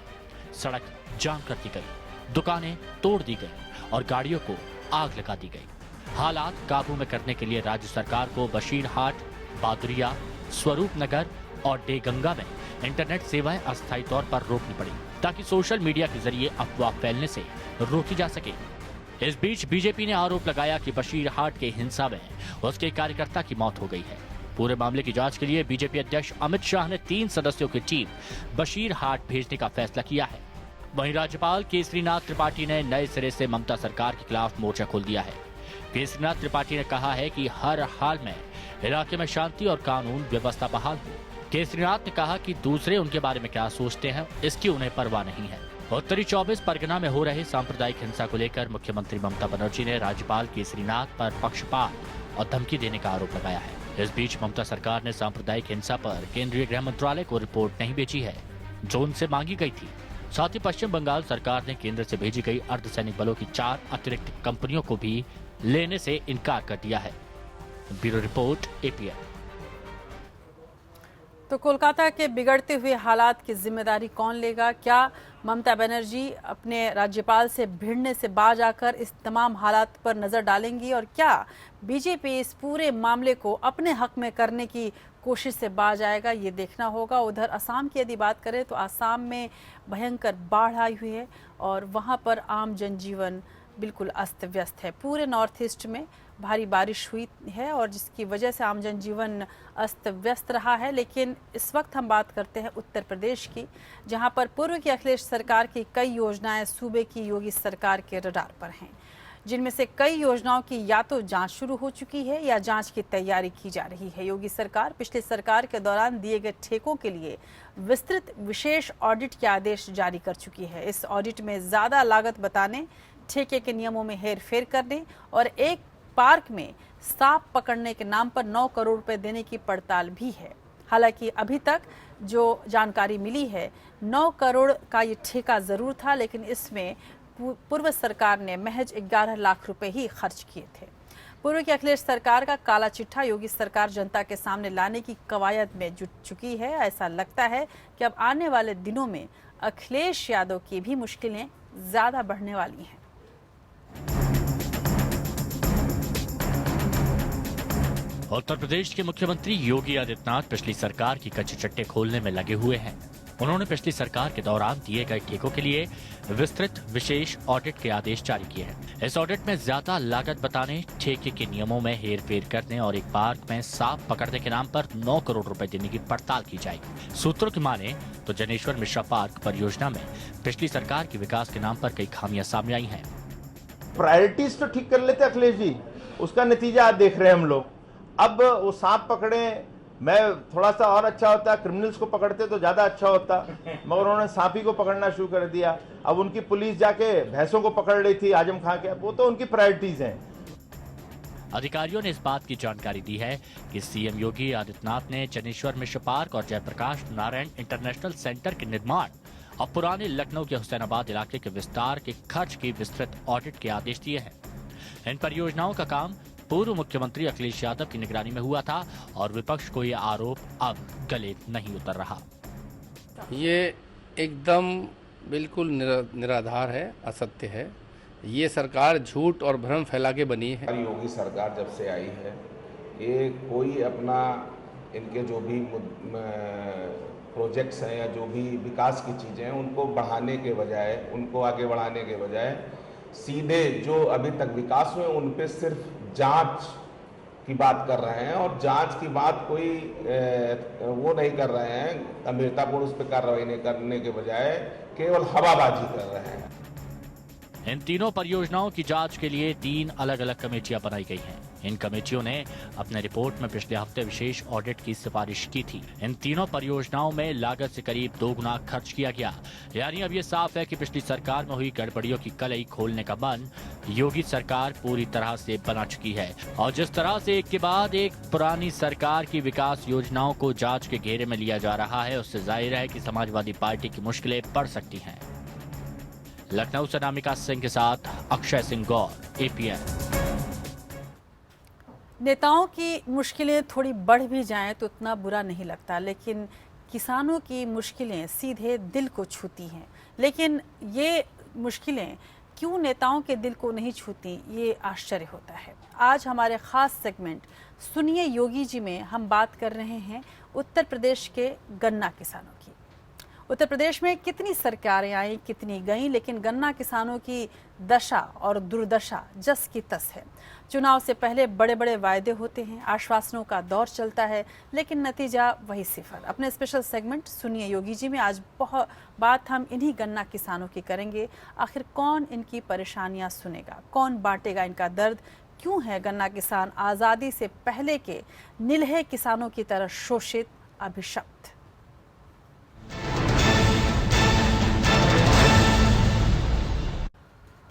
सड़क जाम कर दी गई, दुकानें तोड़ दी गई और गाड़ियों को आग लगा दी गई। हालात काबू में करने के लिए राज्य सरकार को बशीरहाट, बादुरिया, स्वरूप नगर और डेगंगा में इंटरनेट सेवाएं अस्थायी तौर पर रोकनी पड़ी, ताकि सोशल मीडिया के जरिए अफवाह फैलने से रोकी जा सके। इस बीच बीजेपी ने आरोप लगाया कि बशीरहाट के हिंसा में उसके कार्यकर्ता की मौत हो गई है। पूरे मामले की जांच के लिए बीजेपी अध्यक्ष अमित शाह ने 3 सदस्यों की टीम बशीरहाट भेजने का फैसला किया है। वहीं राज्यपाल केसरीनाथ त्रिपाठी ने नए सिरे से ममता सरकार के खिलाफ मोर्चा खोल दिया है। केसरीनाथ त्रिपाठी ने कहा है कि हर हाल में इलाके में शांति और कानून व्यवस्था बहाल हो। केसरीनाथ ने कहा कि दूसरे उनके बारे में क्या सोचते हैं, इसकी उन्हें परवाह नहीं है। उत्तरी 24 परगना में हो रहे सांप्रदायिक हिंसा को लेकर मुख्यमंत्री ममता बनर्जी ने राज्यपाल केसरीनाथ पर पक्षपात और धमकी देने का आरोप लगाया है। इस बीच ममता सरकार ने सांप्रदायिक हिंसा पर केंद्रीय गृह मंत्रालय को रिपोर्ट नहीं भेजी है, जो उनसे मांगी गई थी। साथ ही पश्चिम बंगाल सरकार ने केंद्र से भेजी गई अर्धसैनिक बलों की 4 अतिरिक्त कंपनियों को भी लेने से इनकार कर दिया है। Bureau report, APN.
तो कोलकाता के बिगड़ते हुए हालात की जिम्मेदारी कौन लेगा? क्या ममता बनर्जी अपने राज्यपाल से भिड़ने से बाज आकर इस तमाम हालात पर नजर डालेंगी, और क्या बीजेपी इस पूरे मामले को अपने हक में करने की कोशिश से बाज आएगा? ये देखना होगा। उधर असम की यदि बात करें तो असम में भयंकर बाढ़ आई हुई है और वहाँ पर आम जनजीवन बिल्कुल अस्त व्यस्त है। पूरे नॉर्थ ईस्ट में भारी बारिश हुई है और जिसकी वजह से आम जनजीवन अस्त व्यस्त रहा है। लेकिन इस वक्त हम बात करते हैं उत्तर प्रदेश की, जहां पर पूर्व की अखिलेश सरकार की कई योजनाएं सूबे की योगी सरकार के रडार पर हैं, जिनमें से कई योजनाओं की या तो जांच शुरू हो चुकी है या जांच की तैयारी की जा रही है। योगी सरकार पिछली सरकार के दौरान दिए गए ठेकों के लिए विस्तृत विशेष ऑडिट के आदेश जारी कर चुकी है। इस ऑडिट में ज्यादा लागत बताने, ठेके के नियमों में हेरफेर करने और एक पार्क में सांप पकड़ने के नाम पर 9 करोड़ रुपए देने की पड़ताल भी है। हालांकि अभी तक जो जानकारी मिली है, 9 करोड़ का ये ठेका जरूर था, लेकिन इसमें पूर्व सरकार ने महज 11 लाख रुपए ही खर्च किए थे। पूर्व की अखिलेश सरकार का काला चिट्ठा योगी सरकार जनता के सामने लाने की कवायद में जुट चुकी है। ऐसा लगता है कि अब आने वाले दिनों में अखिलेश यादव की भी मुश्किलें ज्यादा बढ़ने वाली हैं।
उत्तर प्रदेश के मुख्यमंत्री योगी आदित्यनाथ पिछली सरकार की कच्चे चट्टे खोलने में लगे हुए हैं। उन्होंने पिछली सरकार के दौरान दिए गए ठेकों के लिए विस्तृत विशेष ऑडिट के आदेश जारी किए हैं। इस ऑडिट में ज्यादा लागत बताने, ठेके के नियमों में हेरफेर करने और एक पार्क में सांप पकड़ने के नाम पर 9 करोड़ रुपए देने की पड़ताल की जाएगी। सूत्रों की माने तो जनेश्वर मिश्रा पार्क परियोजना में पिछली सरकार के विकास के नाम पर कई खामियां सामने आई हैं।
प्रायोरिटीज तो ठीक कर लेते अखिलेश जी, उसका नतीजा आज देख रहे हैं हम लोग। अब वो सांप पकड़े, मैं थोड़ा सा और अच्छा होता, क्रिमिनल्स को पकड़ते तो ज्यादा अच्छा होता, मगर उन्होंने सांपी को पकड़ना शुरू कर दिया। अब उनकी पुलिस जाके भैंसों को पकड़ रही थी आजम खां के, वो तो उनकी प्रायोरिटीज हैं।
अधिकारियों ने इस बात की जानकारी दी है कि सीएम योगी आदित्यनाथ ने जनेश्वर मिश्र पार्क और जयप्रकाश नारायण इंटरनेशनल सेंटर के निर्माण और पुराने लखनऊ के हुसैनाबाद इलाके के विस्तार के खर्च की विस्तृत ऑडिट के आदेश दिए हैं। इन परियोजनाओं का काम पूर्व मुख्यमंत्री अखिलेश यादव की निगरानी में हुआ था और विपक्ष को यह आरोप अब गले नहीं उतर रहा।
ये एकदम बिल्कुल निराधार है, असत्य है। ये सरकार झूठ और भ्रम फैला के बनी है।
योगी सरकार जब से आई है, ये कोई अपना इनके जो भी प्रोजेक्ट्स हैं या जो भी विकास की चीज़ें हैं उनको बढ़ाने के बजाय, उनको आगे बढ़ाने के बजाय सीधे जो अभी तक विकास हुए उन पे सिर्फ जांच की बात कर रहे हैं और जांच की बात कोई वो नहीं कर रहे हैं, गंभीरतापूर्ण उस पर कार्रवाई नहीं करने के बजाय केवल हवाबाजी कर रहे हैं।
इन तीनों परियोजनाओं की जांच के लिए 3 अलग अलग कमेटियां बनाई गई हैं। इन कमेटियों ने अपने रिपोर्ट में पिछले हफ्ते विशेष ऑडिट की सिफारिश की थी। इन तीनों परियोजनाओं में लागत से करीब 2 गुना खर्च किया गया। यानी अब ये साफ है कि पिछली सरकार में हुई गड़बड़ियों की कलई खोलने का मन योगी सरकार पूरी तरह से बना चुकी है। और जिस तरह से एक के बाद एक पुरानी सरकार की विकास योजनाओं को जांच के घेरे में लिया जा रहा है, उससे जाहिर है कि समाजवादी पार्टी की मुश्किलें बढ़ सकती हैं। लखनऊ से नामिका सिंह के साथ अक्षय सिंह गौर, APN।
नेताओं की मुश्किलें थोड़ी बढ़ भी जाएं तो उतना बुरा नहीं लगता, लेकिन किसानों की मुश्किलें सीधे दिल को छूती हैं। लेकिन ये मुश्किलें क्यों नेताओं के दिल को नहीं छूती, ये आश्चर्य होता है। आज हमारे खास सेगमेंट सुनिए योगी जी में हम बात कर रहे हैं उत्तर प्रदेश के गन्ना किसानों की। उत्तर प्रदेश में कितनी सरकारें आई, कितनी गईं, लेकिन गन्ना किसानों की दशा और दुर्दशा जस की तस है। चुनाव से पहले बड़े बड़े वायदे होते हैं, आश्वासनों का दौर चलता है, लेकिन नतीजा वही सिफर। अपने स्पेशल सेगमेंट सुनिए योगी जी में आज बहुत बात हम इन्हीं गन्ना किसानों की करेंगे। आखिर कौन इनकी परेशानियां सुनेगा, कौन बांटेगा इनका दर्द, क्यों है गन्ना किसान आज़ादी से पहले के निलहे किसानों की तरह शोषित, अभिशप्त।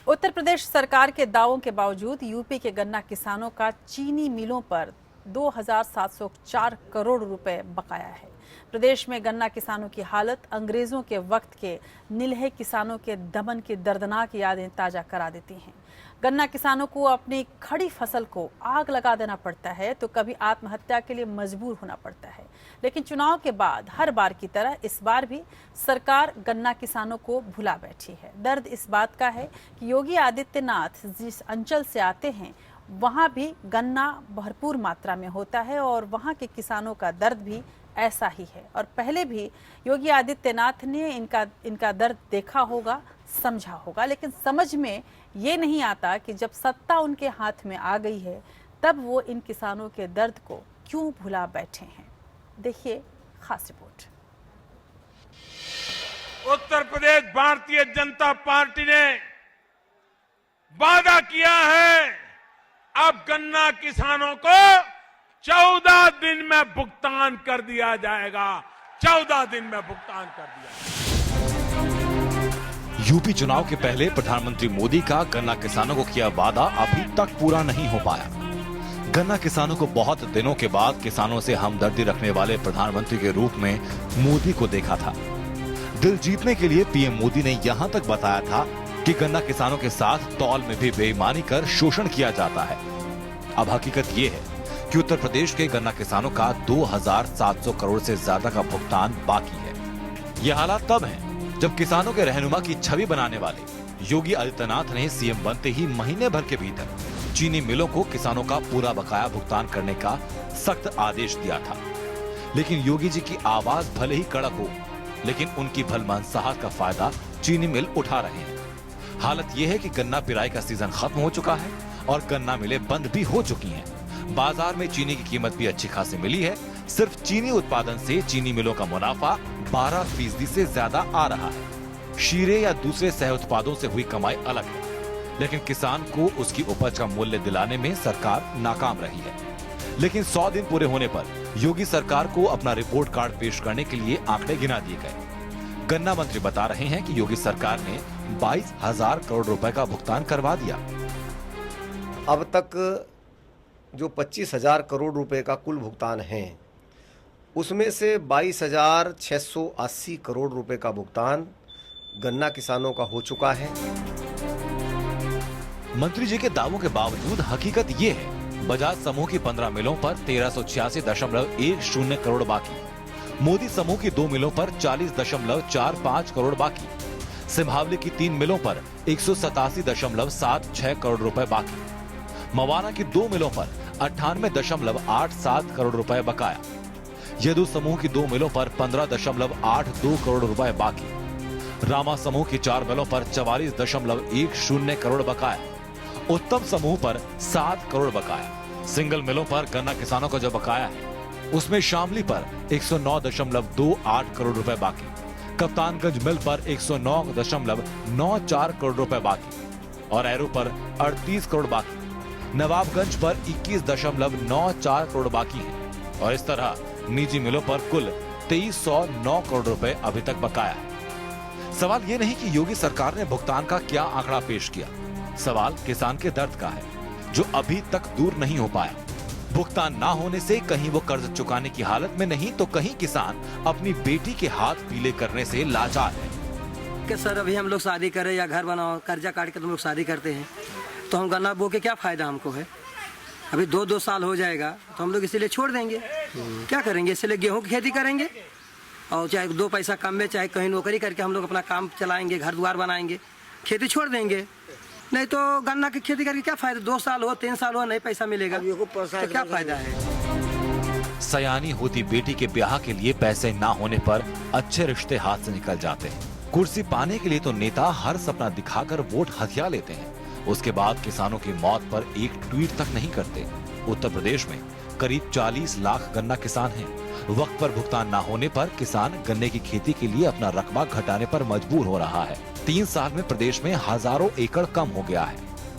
उत्तर प्रदेश सरकार के दावों के बावजूद यूपी के गन्ना किसानों का चीनी मिलों पर 2,704 करोड़ रुपए बकाया है। प्रदेश में गन्ना किसानों की हालत अंग्रेजों के वक्त के निलहे किसानों के दमन की दर्दनाक यादें ताजा करा देती हैं। गन्ना किसानों को अपनी खड़ी फसल को आग लगा देना पड़ता है तो कभी आत्महत्या के लिए मजबूर होना पड़ता है। लेकिन चुनाव के बाद हर बार की तरह इस बार भी सरकार गन्ना किसानों को भुला बैठी है। दर्द इस बात का है कि योगी आदित्यनाथ जिस अंचल से आते हैं वहां भी गन्ना भरपूर मात्रा में होता है और वहां के किसानों का दर्द भी ऐसा ही है। और पहले भी योगी आदित्यनाथ ने इनका दर्द देखा होगा, समझा होगा, लेकिन समझ में ये नहीं आता कि जब सत्ता उनके हाथ में आ गई है तब वो इन किसानों के दर्द को क्यों भुला बैठे हैं। देखिए खास रिपोर्ट।
उत्तर प्रदेश भारतीय जनता पार्टी ने वादा किया है अब गन्ना किसानों को 14 दिन में भुगतान कर दिया जाएगा। 14 दिन में भुगतान कर दिया।
यूपी चुनाव के पहले प्रधानमंत्री मोदी का गन्ना किसानों को किया वादा अभी तक पूरा नहीं हो पाया। गन्ना किसानों को बहुत दिनों के बाद किसानों से हमदर्दी रखने वाले प्रधानमंत्री के रूप में मोदी को देखा था। दिल जीतने के लिए पीएम मोदी ने यहां तक बताया था कि गन्ना किसानों के साथ तौल में भी बेईमानी कर शोषण किया जाता है। अब हकीकत ये है कि उत्तर प्रदेश के गन्ना किसानों का 2,700 करोड़ से ज्यादा का भुगतान बाकी है। ये हालात तब हैं जब किसानों के रहनुमा की छवि बनाने वाले योगी आदित्यनाथ ने सीएम बनते ही महीने भर के भीतर चीनी मिलों को किसानों का पूरा बकाया भुगतान करने का सख्त आदेश दिया था। लेकिन योगी जी की आवाज भले ही कड़क हो, लेकिन उनकी भलमानसाहत का फायदा चीनी मिल उठा रहे हैं। हालत यह है कि गन्ना पिराई का सीजन खत्म हो चुका है और गन्ना मिलें बंद भी हो चुकी हैं। बाजार में चीनी की कीमत भी अच्छी खासी मिली है। सिर्फ चीनी उत्पादन से चीनी मिलों का मुनाफा 12% से ज्यादा आ रहा है। शीरे या दूसरे सह उत्पादों से हुई कमाई अलग है, लेकिन किसान को उसकी उपज का मूल्य दिलाने में सरकार नाकाम रही है। लेकिन 100 दिन पूरे होने पर योगी सरकार को अपना रिपोर्ट कार्ड पेश करने के लिए आंकड़े गिना दिए गए। गन्ना मंत्री बता रहे हैं कि योगी सरकार ने 22,000 करोड़ रुपए का भुगतान करवा दिया।
अब तक जो 25,000 करोड़ रुपए का कुल भुगतान है, उसमें से 22,680 करोड़ रुपए का भुगतान गन्ना किसानों का हो चुका है।
मंत्री जी के दावों के बावजूद हकीकत ये है, बजाज समूह की 15 मिलों पर 1386.10 करोड़ बाकी, मोदी समूह की 2 मिलों पर 40.45 करोड़ बाकी, सिम्हावली की 3 मिलों पर 187.76 करोड़ रुपए बाकी, मवाना की 2 मिलों पर 98.87 करोड़ रुपए बकाया, यदु समूह की 2 मिलों पर 15.82 करोड़ रुपए बाकी, रामा समूह की 4 मिलों पर 44.10 करोड़ बकाया, उत्तम समूह पर 7 करोड़ बकाया। सिंगल मिलों पर गन्ना किसानों का जो बकाया है, उसमें शामली पर 109.28 करोड़ रुपए बाकी, कप्तानगंज मिल पर 109.94 करोड़ रुपए बाकी और एरो पर 38 करोड़ बाकी, नवाबगंज पर 21.94 करोड़ बाकी है और इस तरह निजी मिलों पर कुल 2309 करोड़ रुपए अभी तक बकाया है। सवाल ये नहीं कि योगी सरकार ने भुगतान का क्या आंकड़ा पेश किया, सवाल किसान के दर्द का है जो अभी तक दूर नहीं हो पाया। भुगतान ना होने से कहीं वो कर्ज चुकाने की हालत में नहीं तो कहीं किसान अपनी बेटी के हाथ पीले करने से लाचार है।
कि सर अभी हम लोग शादी करें या घर बनाओ, कर्जा काट के तुम लोग शादी करते हैं तो हम गन्ना बो के क्या फायदा हमको है। अभी 2 साल हो जाएगा तो हम लोग इसीलिए छोड़ देंगे। क्या करेंगे, इसलिए गेहूं की खेती करेंगे और चाहे 2 पैसा कम में चाहे कहीं नौकरी करके हम लोग अपना काम चलाएंगे, घर द्वार बनाएंगे, खेती छोड़ देंगे। नहीं तो गन्ना की खेती करके क्या फायदा, 2 साल हो 3 साल हो नहीं पैसा मिलेगा तो क्या फायदा है।
सयानी होती बेटी के ब्याह के लिए पैसे ना होने पर अच्छे रिश्ते हाथ से निकल जाते हैं। कुर्सी पाने के लिए तो नेता हर सपना दिखाकर वोट हथिया लेते हैं, उसके बाद किसानों की मौत पर एक ट्वीट तक नहीं करते। उत्तर प्रदेश में करीब 40 लाख गन्ना किसान हैं। वक्त पर भुगतान न होने पर किसान गन्ने की खेती के लिए अपना रकबा घटाने पर मजबूर हो रहा है। 3 साल में प्रदेश में हजारों एकड़ कम हो गया है।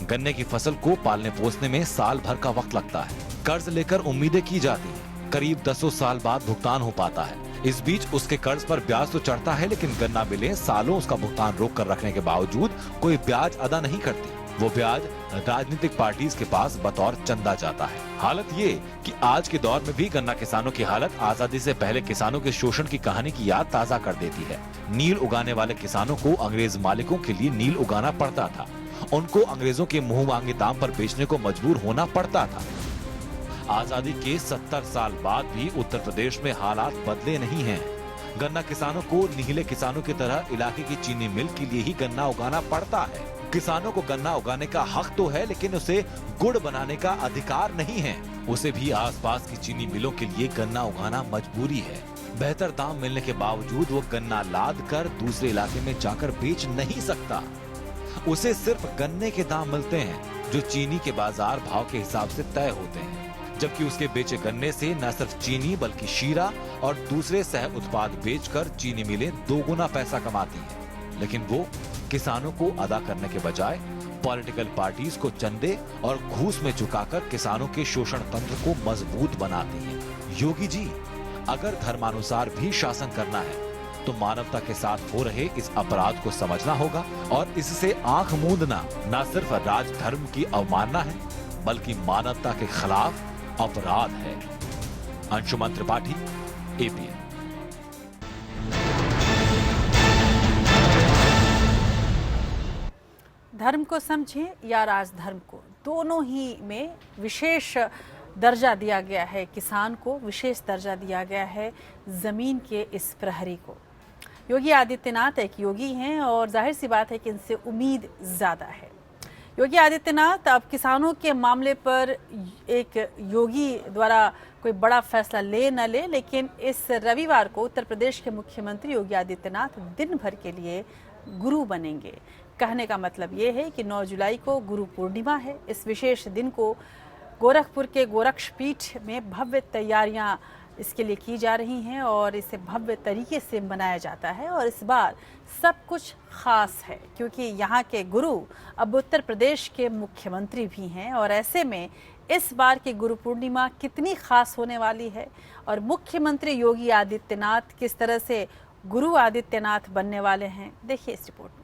गन्ने की फसल को पालने पोसने में साल भर का वक्त लगता है। कर्ज लेकर उम्मीदें की जाती हैं, करीब 10 साल बाद भुगतान हो पाता है। इस बीच उसके कर्ज पर ब्याज तो चढ़ता है, लेकिन गन्ना मिलें सालों उसका भुगतान रोक कर रखने के बावजूद कोई ब्याज अदा नहीं करती। वो ब्याज राजनीतिक पार्टीज के पास बतौर चंदा जाता है। हालत ये कि आज के दौर में भी गन्ना किसानों की हालत आजादी से पहले किसानों के शोषण की कहानी की याद ताजा कर देती है। नील उगाने वाले किसानों को अंग्रेज मालिकों के लिए नील उगाना पड़ता था, उनको अंग्रेजों के मुंह मांगे दाम पर बेचने को मजबूर होना पड़ता था। आजादी के 70 साल बाद भी उत्तर प्रदेश में हालात बदले नहीं हैं। गन्ना किसानों को नीले किसानों की तरह इलाके की चीनी मिल के लिए ही गन्ना उगाना पड़ता है। किसानों को गन्ना उगाने का हक तो है, लेकिन उसे गुड़ बनाने का अधिकार नहीं है। उसे भी आसपास की चीनी मिलों के लिए गन्ना उगाना मजबूरी है। बेहतर दाम मिलने के बावजूद वो गन्ना लाद कर दूसरे इलाके में जाकर बेच नहीं सकता। उसे सिर्फ गन्ने के दाम मिलते हैं जो चीनी के बाजार भाव के हिसाब से तय होते हैं, जबकि उसके बेचे गन्ने से न सिर्फ चीनी बल्कि शीरा और दूसरे सह उत्पाद बेचकर चीनी मिलें 2 गुना पैसा कमाती हैं। लेकिन वो किसानों को अदा करने के बजाय पॉलिटिकल पार्टीज को चंदे और घूस में झुकाकर किसानों के शोषण तंत्र को मजबूत बनाती हैं। योगी जी, अगर धर्मानुसार भी शासन करना है तो मानवता के साथ हो रहे इस अपराध को समझना होगा और इससे आंख मूंदना न सिर्फ राजधर्म की अवमानना है बल्कि मानवता के खिलाफ अपराध है। अंशुमन त्रिपाठी, एपीएन।
धर्म को समझें या राजधर्म को, दोनों ही में विशेष दर्जा दिया गया है। किसान को विशेष दर्जा दिया गया है, जमीन के इस प्रहरी को। योगी आदित्यनाथ एक योगी हैं और जाहिर सी बात है कि इनसे उम्मीद ज्यादा है। योगी आदित्यनाथ अब किसानों के मामले पर एक योगी द्वारा कोई बड़ा फैसला ले न ले, लेकिन इस रविवार को उत्तर प्रदेश के मुख्यमंत्री योगी आदित्यनाथ दिन भर के लिए गुरु बनेंगे। कहने का मतलब ये है कि 9 जुलाई को गुरु पूर्णिमा है। इस विशेष दिन को गोरखपुर के गोरक्षपीठ में भव्य तैयारियां इसके लिए की जा रही हैं और इसे भव्य तरीके से मनाया जाता है। और इस बार सब कुछ खास है क्योंकि यहाँ के गुरु अब उत्तर प्रदेश के मुख्यमंत्री भी हैं और ऐसे में इस बार की गुरु पूर्णिमा कितनी खास होने वाली है और मुख्यमंत्री योगी आदित्यनाथ किस तरह से गुरु आदित्यनाथ बनने वाले हैं, देखिए इस रिपोर्ट में।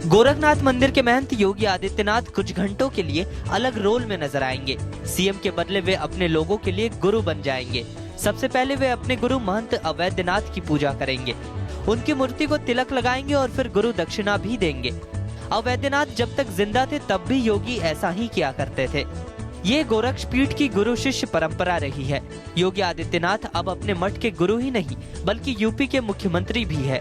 गोरखनाथ मंदिर के महंत योगी आदित्यनाथ कुछ घंटों के लिए अलग रोल में नजर आएंगे। सीएम के बदले वे अपने लोगों के लिए गुरु बन जाएंगे। सबसे पहले वे अपने गुरु महंत अवैधनाथ की पूजा करेंगे, उनकी मूर्ति को तिलक लगाएंगे और फिर गुरु दक्षिणा भी देंगे। अवैधनाथ जब तक जिंदा थे तब भी योगी ऐसा ही किया करते थे। ये गोरक्षपीठ की गुरु शिष्य परंपरा रही है। योगी आदित्यनाथ अब अपने मठ के गुरु ही नहीं बल्कि यूपी के मुख्यमंत्री भी है,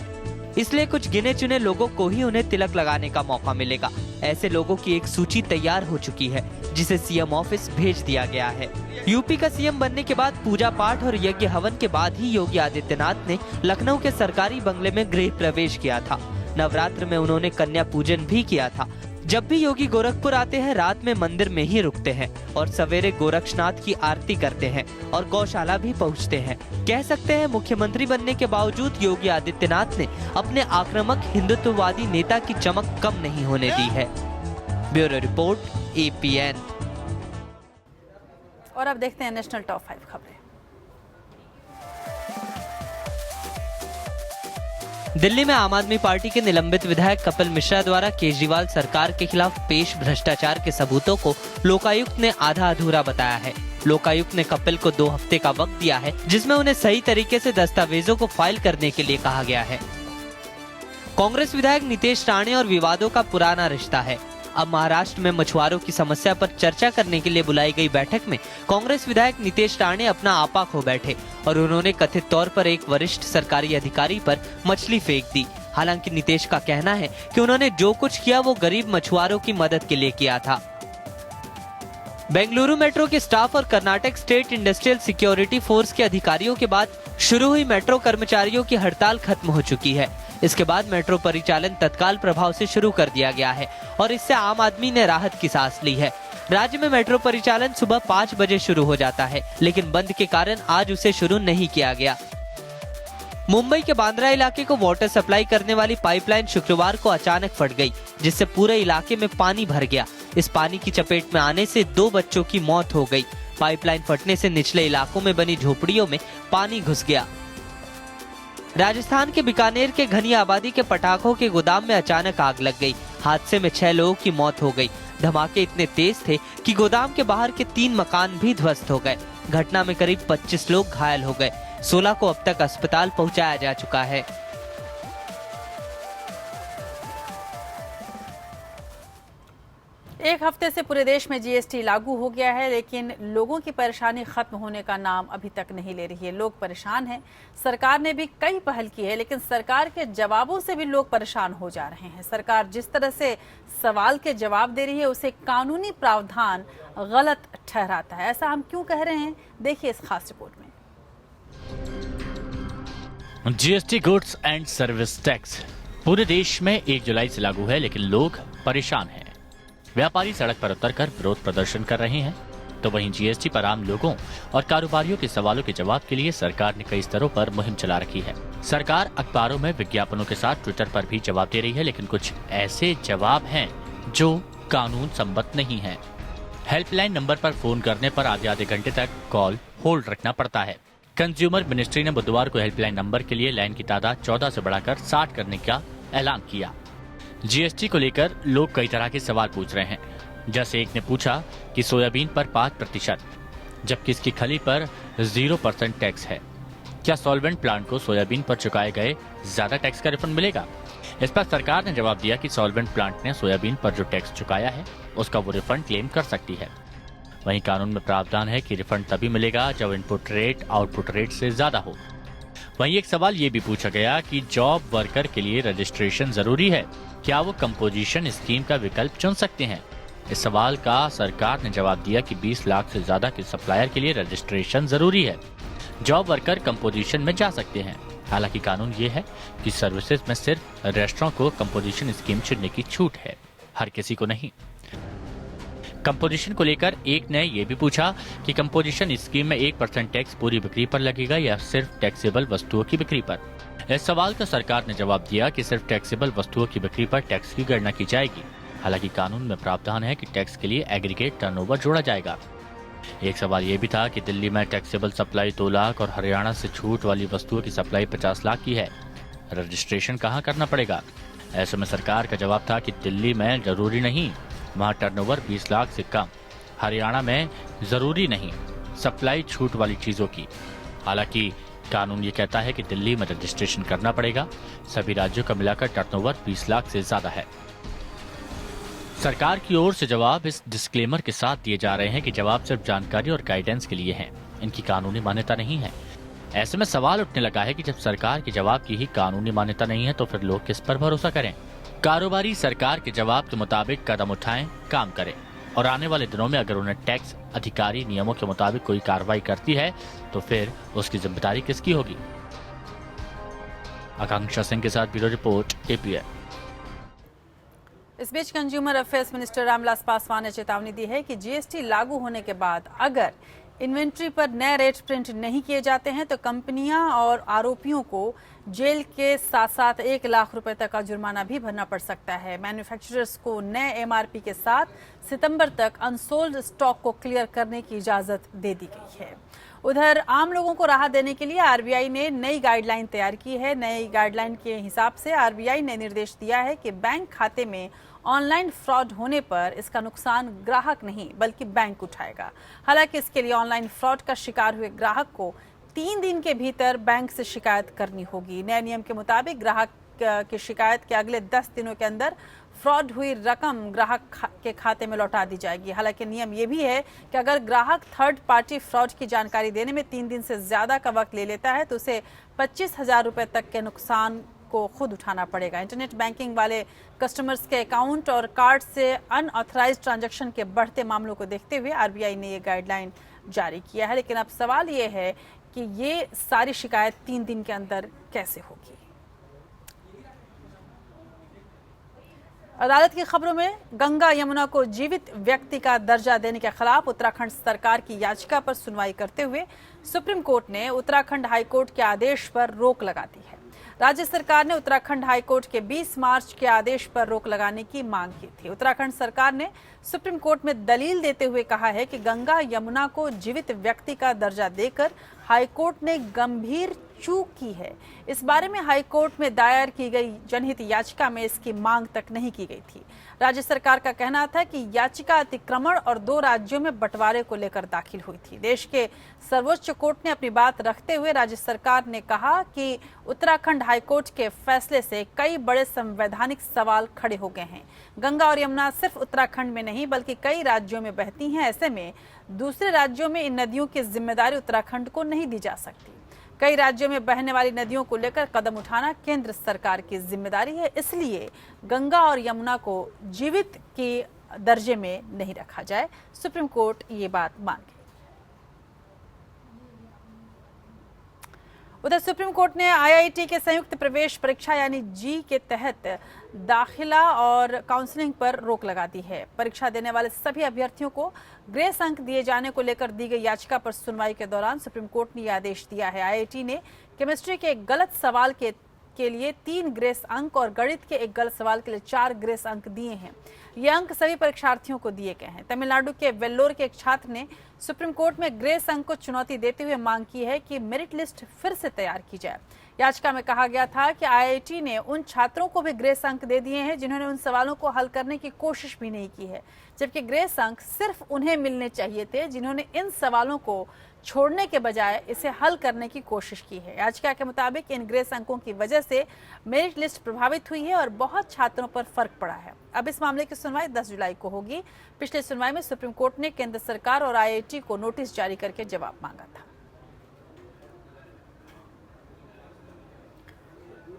इसलिए कुछ गिने चुने लोगों को ही उन्हें तिलक लगाने का मौका मिलेगा। ऐसे लोगों की एक सूची तैयार हो चुकी है जिसे सीएम ऑफिस भेज दिया गया है। यूपी का सीएम बनने के बाद पूजा पाठ और यज्ञ हवन के बाद ही योगी आदित्यनाथ ने लखनऊ के सरकारी बंगले में गृह प्रवेश किया था। नवरात्र में उन्होंने कन्या पूजन भी किया था। जब भी योगी गोरखपुर आते हैं रात में मंदिर में ही रुकते हैं और सवेरे गोरक्षनाथ की आरती करते हैं और गौशाला भी पहुंचते हैं। कह सकते हैं मुख्यमंत्री बनने के बावजूद योगी आदित्यनाथ ने अपने आक्रामक हिंदुत्ववादी नेता की चमक कम नहीं होने दी है। Bureau report, APN।
और अब देखते हैं नेशनल टॉप 5 खबरें।
दिल्ली में आम आदमी पार्टी के निलंबित विधायक कपिल मिश्रा द्वारा केजरीवाल सरकार के खिलाफ पेश भ्रष्टाचार के सबूतों को लोकायुक्त ने आधा अधूरा बताया है। लोकायुक्त ने कपिल को 2 हफ्ते का वक्त दिया है जिसमें उन्हें सही तरीके से दस्तावेजों को फाइल करने के लिए कहा गया है। कांग्रेस विधायक नितेश राणे और विवादों का पुराना रिश्ता है। अब महाराष्ट्र में मछुआरों की समस्या पर चर्चा करने के लिए बुलाई गई बैठक में कांग्रेस विधायक नितेश राणे अपना आपा खो बैठे और उन्होंने कथित तौर पर एक वरिष्ठ सरकारी अधिकारी पर मछली फेंक दी। हालांकि नितेश का कहना है कि उन्होंने जो कुछ किया वो गरीब मछुआरों की मदद के लिए किया था। बेंगलुरु मेट्रो के स्टाफ और Karnataka state industrial security force के अधिकारियों के बाद शुरू हुई मेट्रो कर्मचारियों की हड़ताल खत्म हो चुकी है। इसके बाद मेट्रो परिचालन तत्काल प्रभाव से शुरू कर दिया गया है और इससे आम आदमी ने राहत की सांस ली है। राज्य में मेट्रो परिचालन सुबह 5 बजे शुरू हो जाता है, लेकिन बंद के कारण आज उसे शुरू नहीं किया गया। मुंबई के बांद्रा इलाके को वाटर सप्लाई करने वाली पाइपलाइन शुक्रवार को अचानक फट गई, जिससे पूरे इलाके में पानी भर गया। इस पानी की चपेट में आने से 2 बच्चों की मौत हो गई। पाइपलाइन फटने से निचले इलाकों में बनी झोपड़ियों में पानी घुस गया। राजस्थान के बीकानेर के घनी आबादी के पटाखों के गोदाम में अचानक आग लग गई। हादसे में 6 लोगों की मौत हो गई। धमाके इतने तेज थे कि गोदाम के बाहर के 3 मकान भी ध्वस्त हो गए। घटना में करीब 25 लोग घायल हो गए। 16 को अब तक अस्पताल पहुंचाया जा चुका है।
एक हफ्ते से पूरे देश में जीएसटी लागू हो गया है, लेकिन लोगों की परेशानी खत्म होने का नाम अभी तक नहीं ले रही है। लोग परेशान हैं। सरकार ने भी कई पहल की है, लेकिन सरकार के जवाबों से भी लोग परेशान हो जा रहे हैं। सरकार जिस तरह से सवाल के जवाब दे रही है उसे कानूनी प्रावधान गलत ठहराता है। ऐसा हम क्यों कह रहे हैं, देखिए इस खास रिपोर्ट में।
GST goods and service tax पूरे देश में 1 जुलाई से लागू है, लेकिन लोग परेशान हैं। व्यापारी सड़क पर उतरकर विरोध प्रदर्शन कर रहे हैं, तो वहीं जीएसटी पर आम लोगों और कारोबारियों के सवालों के जवाब के लिए सरकार ने कई स्तरों पर मुहिम चला रखी है। सरकार अखबारों में विज्ञापनों के साथ ट्विटर पर भी जवाब दे रही है, लेकिन कुछ ऐसे जवाब हैं जो कानून सम्मत नहीं है। हेल्पलाइन नंबर पर फोन करने पर आधे घंटे तक कॉल होल्ड रखना पड़ता है। कंज्यूमर मिनिस्ट्री ने बुधवार को हेल्पलाइन नंबर के लिए लाइन की तादाद 14 से बढ़ाकर 60 करने का ऐलान किया। जीएसटी को लेकर लोग कई तरह के सवाल पूछ रहे हैं। जैसे एक ने पूछा कि सोयाबीन पर 5%, जबकि इसकी खली पर 0% टैक्स है। क्या सॉल्वेंट प्लांट को सोयाबीन पर चुकाए गए ज्यादा टैक्स का रिफंड मिलेगा? इस पर सरकार ने जवाब दिया कि सॉल्वेंट प्लांट ने सोयाबीन पर जो टैक्स चुकाया है उसका वो रिफंड क्लेम कर सकती है। वहीं कानून में प्रावधान है कि रिफंड तभी मिलेगा जब इनपुट रेट आउटपुट रेट से ज्यादा हो। वहीं एक सवाल ये भी पूछा गया कि जॉब वर्कर के लिए रजिस्ट्रेशन जरूरी है। क्या वो कंपोजिशन स्कीम का विकल्प चुन सकते हैं? इस सवाल का सरकार ने जवाब दिया कि 20 लाख से ज्यादा के सप्लायर के लिए रजिस्ट्रेशन जरूरी है। जॉब वर्कर कंपोजिशन में जा सकते हैं। हालांकि कानून ये है कि सर्विसेज में सिर्फ रेस्टोरेंट को कंपोजिशन स्कीम चुनने की छूट है, हर किसी को नहीं। कंपोजिशन को लेकर एक ने यह भी पूछा कि कंपोजिशन स्कीम में 1% टैक्स पूरी बिक्री पर लगेगा या सिर्फ टैक्सेबल वस्तुओं की बिक्री पर। इस सवाल का सरकार ने जवाब दिया कि सिर्फ टैक्सेबल वस्तुओं की बिक्री पर टैक्स की गणना की जाएगी। हालांकि कानून में प्रावधान है कि टैक्स के लिए एग्रीगेट टर्नओवर जोड़ा जाएगा। एक सवाल ये भी था कि दिल्ली में टैक्सेबल सप्लाई 2 लाख और हरियाणा से छूट वाली वस्तुओं की सप्लाई 50 लाख की है, रजिस्ट्रेशन कहाँ करना पड़ेगा? ऐसे में सरकार का जवाब था कि दिल्ली में जरूरी नहीं, वहाँ टर्नओवर 20 लाख से कम, हरियाणा में जरूरी नहीं सप्लाई छूट वाली चीजों की। हालांकि कानून ये कहता है कि दिल्ली में रजिस्ट्रेशन करना पड़ेगा। सभी राज्यों का मिलाकर टर्नओवर 20 लाख से ज्यादा है। सरकार की ओर से जवाब इस डिस्क्लेमर के साथ दिए जा रहे हैं कि जवाब सिर्फ जानकारी और गाइडेंस के लिए हैं, इनकी कानूनी मान्यता नहीं है। ऐसे में सवाल उठने लगा है कि जब सरकार के जवाब की ही कानूनी मान्यता नहीं है तो फिर लोग किस पर भरोसा करें? कारोबारी सरकार के जवाब के मुताबिक कदम उठाएं, काम करें और आने वाले दिनों में अगर उन्हें टैक्स अधिकारी नियमों के मुताबिक कोई कार्रवाई करती है तो फिर उसकी जिम्मेदारी किसकी होगी? आकांक्षा सिंह के साथ ब्यूरो रिपोर्ट, APN।
इस बीच consumer affairs minister Ramvilas Paswan ने चेतावनी दी है कि जीएसटी लागू होने के बाद अगर इन्वेंट्री पर नए रेट प्रिंट नहीं किए जाते हैं तो कंपनियां और आरोपियों को जेल के साथ साथ 1 लाख रुपए तक का जुर्माना भी भरना पड़ सकता है। मैन्युफैक्चरर्स को नए MRP के साथ सितंबर तक अनसोल्ड स्टॉक को क्लियर करने की इजाजत दे दी गई है। उधर आम लोगों को राहत देने के लिए RBI ने नई गाइडलाइन तैयार की है। नई गाइडलाइन के हिसाब से RBI ने निर्देश दिया है कि बैंक खाते में ऑनलाइन फ्रॉड होने पर इसका नुकसान ग्राहक नहीं बल्कि बैंक उठाएगा। हालांकि इसके लिए ऑनलाइन फ्रॉड का शिकार हुए ग्राहक को 3 दिन के भीतर बैंक से शिकायत करनी होगी। नए नियम के मुताबिक ग्राहक की शिकायत के अगले 10 दिनों के अंदर फ्रॉड हुई रकम ग्राहक के खाते में लौटा दी जाएगी। हालांकि नियम ये भी है कि अगर ग्राहक थर्ड पार्टी फ्रॉड की जानकारी देने में 3 दिन से ज्यादा का वक्त ले लेता है तो उसे 25,000 रुपए तक के नुकसान को खुद उठाना पड़ेगा। इंटरनेट बैंकिंग वाले कस्टमर्स के अकाउंट और कार्ड से अनऑथराइज्ड ट्रांजैक्शन के बढ़ते मामलों को देखते हुए RBI ने ये गाइडलाइन जारी किया है। लेकिन अब सवाल ये है कि ये सारी शिकायत 3 दिन के अंदर कैसे होगी। अदालत की खबरों में गंगा यमुना को जीवित व्यक्ति का दर्जा देने के खिलाफ उत्तराखंड सरकार की याचिका पर सुनवाई करते हुए सुप्रीम कोर्ट ने उत्तराखंड हाईकोर्ट के आदेश पर रोक लगा दी है। राज्य सरकार ने उत्तराखंड हाईकोर्ट के 20 मार्च के आदेश पर रोक लगाने की मांग की थी। उत्तराखंड सरकार ने सुप्रीम कोर्ट में दलील देते हुए कहा है कि गंगा यमुना को जीवित व्यक्ति का दर्जा देकर हाईकोर्ट ने गंभीर चूक की है। इस बारे में हाईकोर्ट में दायर की गई जनहित याचिका में इसकी मांग तक नहीं की गई थी। राज्य सरकार का कहना था कि याचिका अतिक्रमण और 2 राज्यों में बंटवारे को लेकर दाखिल हुई थी। देश के सर्वोच्च कोर्ट ने अपनी बात रखते हुए राज्य सरकार ने कहा कि उत्तराखंड हाईकोर्ट के फैसले से कई बड़े संवैधानिक सवाल खड़े हो गए हैं। गंगा और यमुना सिर्फ उत्तराखंड में नहीं बल्कि कई राज्यों में बहती हैं। ऐसे में दूसरे राज्यों में इन नदियों की जिम्मेदारी उत्तराखंड को नहीं दी जा सकती। कई राज्यों में बहने वाली नदियों को लेकर कदम उठाना केंद्र सरकार की जिम्मेदारी है, इसलिए गंगा और यमुना को जीवित के दर्जे में नहीं रखा जाए। सुप्रीम कोर्ट ये बात मान गई। उधर सुप्रीम कोर्ट ने IIT के संयुक्त प्रवेश परीक्षा यानी जी के तहत दाखिला और काउंसलिंग पर रोक लगा दी है। परीक्षा देने वाले सभी अभ्यर्थियों को ग्रेस अंक दिए जाने को लेकर दी गई याचिका पर सुनवाई के दौरान सुप्रीम कोर्ट ने यह आदेश दिया है। IIT ने केमिस्ट्री के एक गलत सवाल के लिए 3 ग्रेस अंक और गणित के एक गलत सवाल के लिए 4 ग्रेस अंक दिए हैं। ये अंक सभी परीक्षार्थियों को दिए गए हैं। तमिलनाडु के वेल्लोर के एक छात्र ने सुप्रीम कोर्ट में ग्रेस अंक को चुनौती देते हुए मांग की है कि मेरिट लिस्ट फिर से तैयार की जाए। याचिका में कहा गया था कि IIT ने उन छात्रों को भी ग्रेस अंक दे दिए हैं जिन्होंने उन सवालों को हल करने की कोशिश भी नहीं की है, जबकि ग्रेस अंक सिर्फ उन्हें मिलने चाहिए थे जिन्होंने इन सवालों को छोड़ने के बजाय इसे हल करने की कोशिश की है। याचिका के मुताबिक इन ग्रेस अंकों की वजह से मेरिट लिस्ट प्रभावित हुई है और बहुत छात्रों पर फर्क पड़ा है। अब इस मामले की सुनवाई 10 जुलाई को होगी। पिछले सुनवाई में सुप्रीम कोर्ट ने केंद्र सरकार और IIT को नोटिस जारी करके जवाब मांगा था।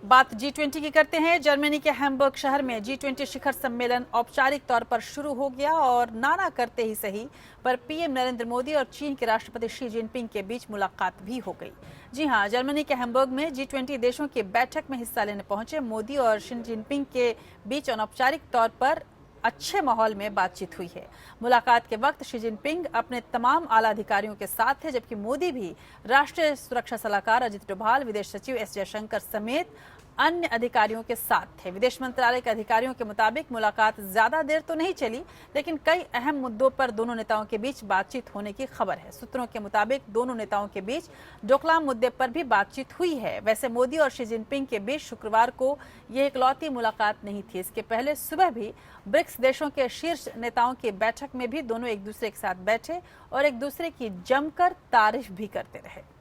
बात G20 की करते हैं। जर्मनी के हैम्बर्ग शहर में G20 शिखर सम्मेलन औपचारिक तौर पर शुरू हो गया और नाना करते ही सही पर पीएम नरेंद्र मोदी और चीन के राष्ट्रपति शी जिनपिंग के बीच मुलाकात भी हो गई। जी हां, जर्मनी के हैम्बर्ग में G20 देशों की बैठक में हिस्सा लेने पहुंचे मोदी और शी जिनपिंग के बीच अनौपचारिक तौर पर अच्छे माहौल में बातचीत हुई है। मुलाकात के वक्त शी जिनपिंग अपने तमाम आला अधिकारियों के साथ थे, जबकि मोदी भी राष्ट्रीय सुरक्षा सलाहकार अजित डोभाल, विदेश सचिव एस जयशंकर समेत अन्य अधिकारियों के साथ थे। विदेश मंत्रालय के अधिकारियों के मुताबिक मुलाकात ज्यादा देर तो नहीं चली, लेकिन कई अहम मुद्दों पर दोनों नेताओं के बीच बातचीत होने की खबर है। सूत्रों के मुताबिक दोनों नेताओं के बीच डोकलाम मुद्दे पर भी बातचीत हुई है। वैसे मोदी और शी जिनपिंग के बीच शुक्रवार को यह इकलौती मुलाकात नहीं थी। इसके पहले सुबह भी ब्रिक्स देशों के शीर्ष नेताओं की बैठक में भी दोनों एक दूसरे के साथ बैठे और एक दूसरे की जमकर तारीफ भी करते रहे।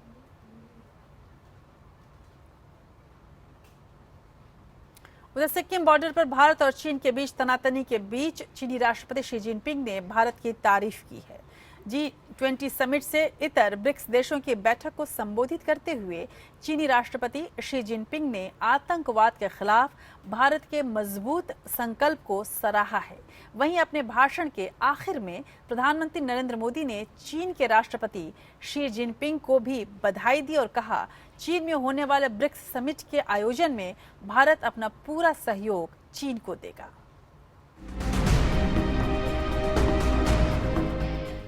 उधर सिक्किम बॉर्डर पर भारत और चीन के बीच तनातनी के बीच चीनी राष्ट्रपति शी जिनपिंग ने भारत की तारीफ की है। G20 समिट से इतर ब्रिक्स देशों की बैठक को संबोधित करते हुए चीनी राष्ट्रपति शी जिनपिंग ने आतंकवाद के खिलाफ भारत के मजबूत संकल्प को सराहा है। वहीं अपने भाषण के आखिर में प्रधानमंत्री नरेंद्र मोदी ने चीन के राष्ट्रपति शी जिनपिंग को भी बधाई दी और कहा, चीन में होने वाले ब्रिक्स समिट के आयोजन में भारत अपना पूरा सहयोग चीन को देगा।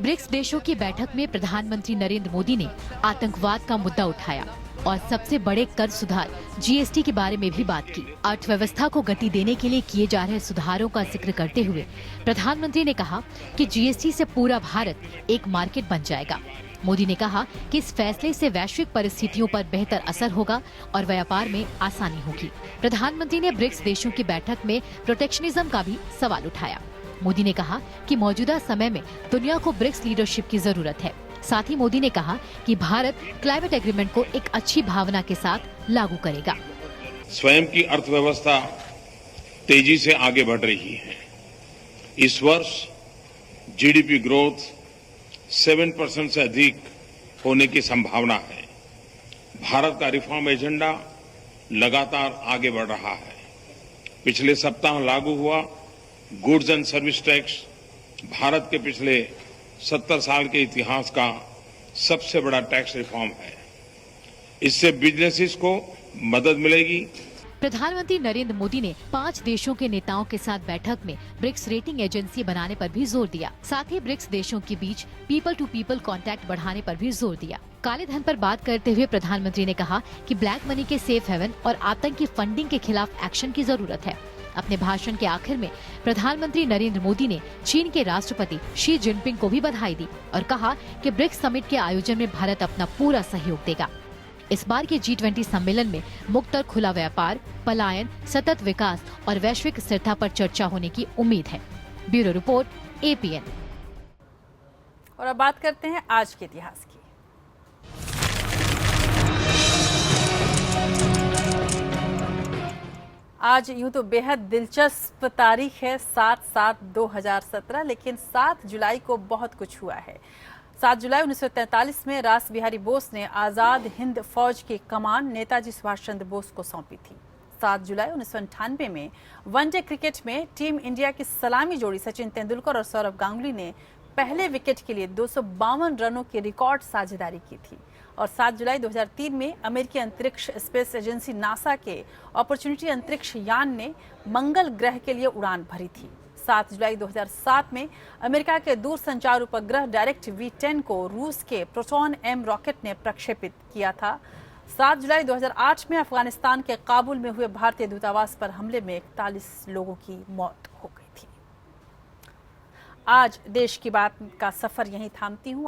ब्रिक्स देशों की बैठक में प्रधानमंत्री नरेंद्र मोदी ने आतंकवाद का मुद्दा उठाया और सबसे बड़े कर सुधार GST के बारे में भी बात की। अर्थव्यवस्था को गति देने के लिए किए जा रहे सुधारों का जिक्र करते हुए प्रधानमंत्री ने कहा कि GST से पूरा भारत एक मार्केट बन जाएगा। मोदी ने कहा कि इस फैसले से वैश्विक परिस्थितियों पर बेहतर असर होगा और व्यापार में आसानी होगी। प्रधानमंत्री ने ब्रिक्स देशों की बैठक में प्रोटेक्शनिज्म का भी सवाल उठाया। मोदी ने कहा कि मौजूदा समय में दुनिया को ब्रिक्स लीडरशिप की जरूरत है। साथ ही मोदी ने कहा कि भारत क्लाइमेट एग्रीमेंट को एक अच्छी भावना के साथ लागू करेगा।
स्वयं की अर्थव्यवस्था तेजी से आगे बढ़ रही है। इस वर्ष GDP ग्रोथ 7% से अधिक होने की संभावना है। भारत का रिफॉर्म एजेंडा लगातार आगे बढ़ रहा है। पिछले सप्ताह लागू हुआ goods and service tax Bharat के पिछले 70 साल के इतिहास का सबसे बड़ा टैक्स रिफॉर्म है। इससे बिजनेसेस को मदद मिलेगी।
प्रधानमंत्री नरेंद्र मोदी ने 5 देशों के नेताओं के साथ बैठक में ब्रिक्स रेटिंग एजेंसी बनाने पर भी जोर दिया। साथ ही ब्रिक्स देशों के बीच पीपल टू पीपल कांटेक्ट बढ़ाने पर भी जोर दिया। काले धन पर बात करते हुए प्रधानमंत्री ने कहा कि ब्लैक मनी के सेफ हेवन और आतंकी फंडिंग के खिलाफ एक्शन की जरूरत है। अपने भाषण के आखिर में प्रधानमंत्री नरेंद्र मोदी ने चीन के राष्ट्रपति शी जिनपिंग को भी बधाई दी और कहा कि ब्रिक्स समिट के आयोजन में भारत अपना पूरा सहयोग देगा। इस बार के G20 सम्मेलन में मुक्त और खुला व्यापार, पलायन, सतत विकास और वैश्विक स्थिरता पर चर्चा होने की उम्मीद है। Bureau report, APN।
और अब बात करते हैं आज के इतिहास की। आज यूं तो बेहद दिलचस्प तारीख है 7/7/2017, लेकिन 7 जुलाई को बहुत कुछ हुआ है। 7 जुलाई 1943 में रास बिहारी बोस ने आजाद हिंद फौज की कमान नेताजी सुभाष चंद्र बोस को सौंपी थी। 7 जुलाई 1998 में वनडे क्रिकेट में टीम इंडिया की सलामी जोड़ी सचिन तेंदुलकर और सौरव गांगुली ने पहले विकेट के लिए 252 रनों की रिकॉर्ड साझेदारी की थी। और 7 जुलाई 2003 में अमेरिकी अंतरिक्ष स्पेस एजेंसी नासा के अपॉर्चुनिटी अंतरिक्ष यान ने मंगल ग्रह के लिए उड़ान भरी थी। 7 जुलाई 2007 में अमेरिका के दूरसंचार उपग्रह डायरेक्ट V10 को रूस के प्रोटॉन M रॉकेट ने प्रक्षेपित किया था। 7 जुलाई 2008 में अफगानिस्तान के काबुल में हुए भारतीय दूतावास पर हमले में 41 लोगों की मौत हो गई थी। आज देश की बात का सफर यहीं थामती हूँ।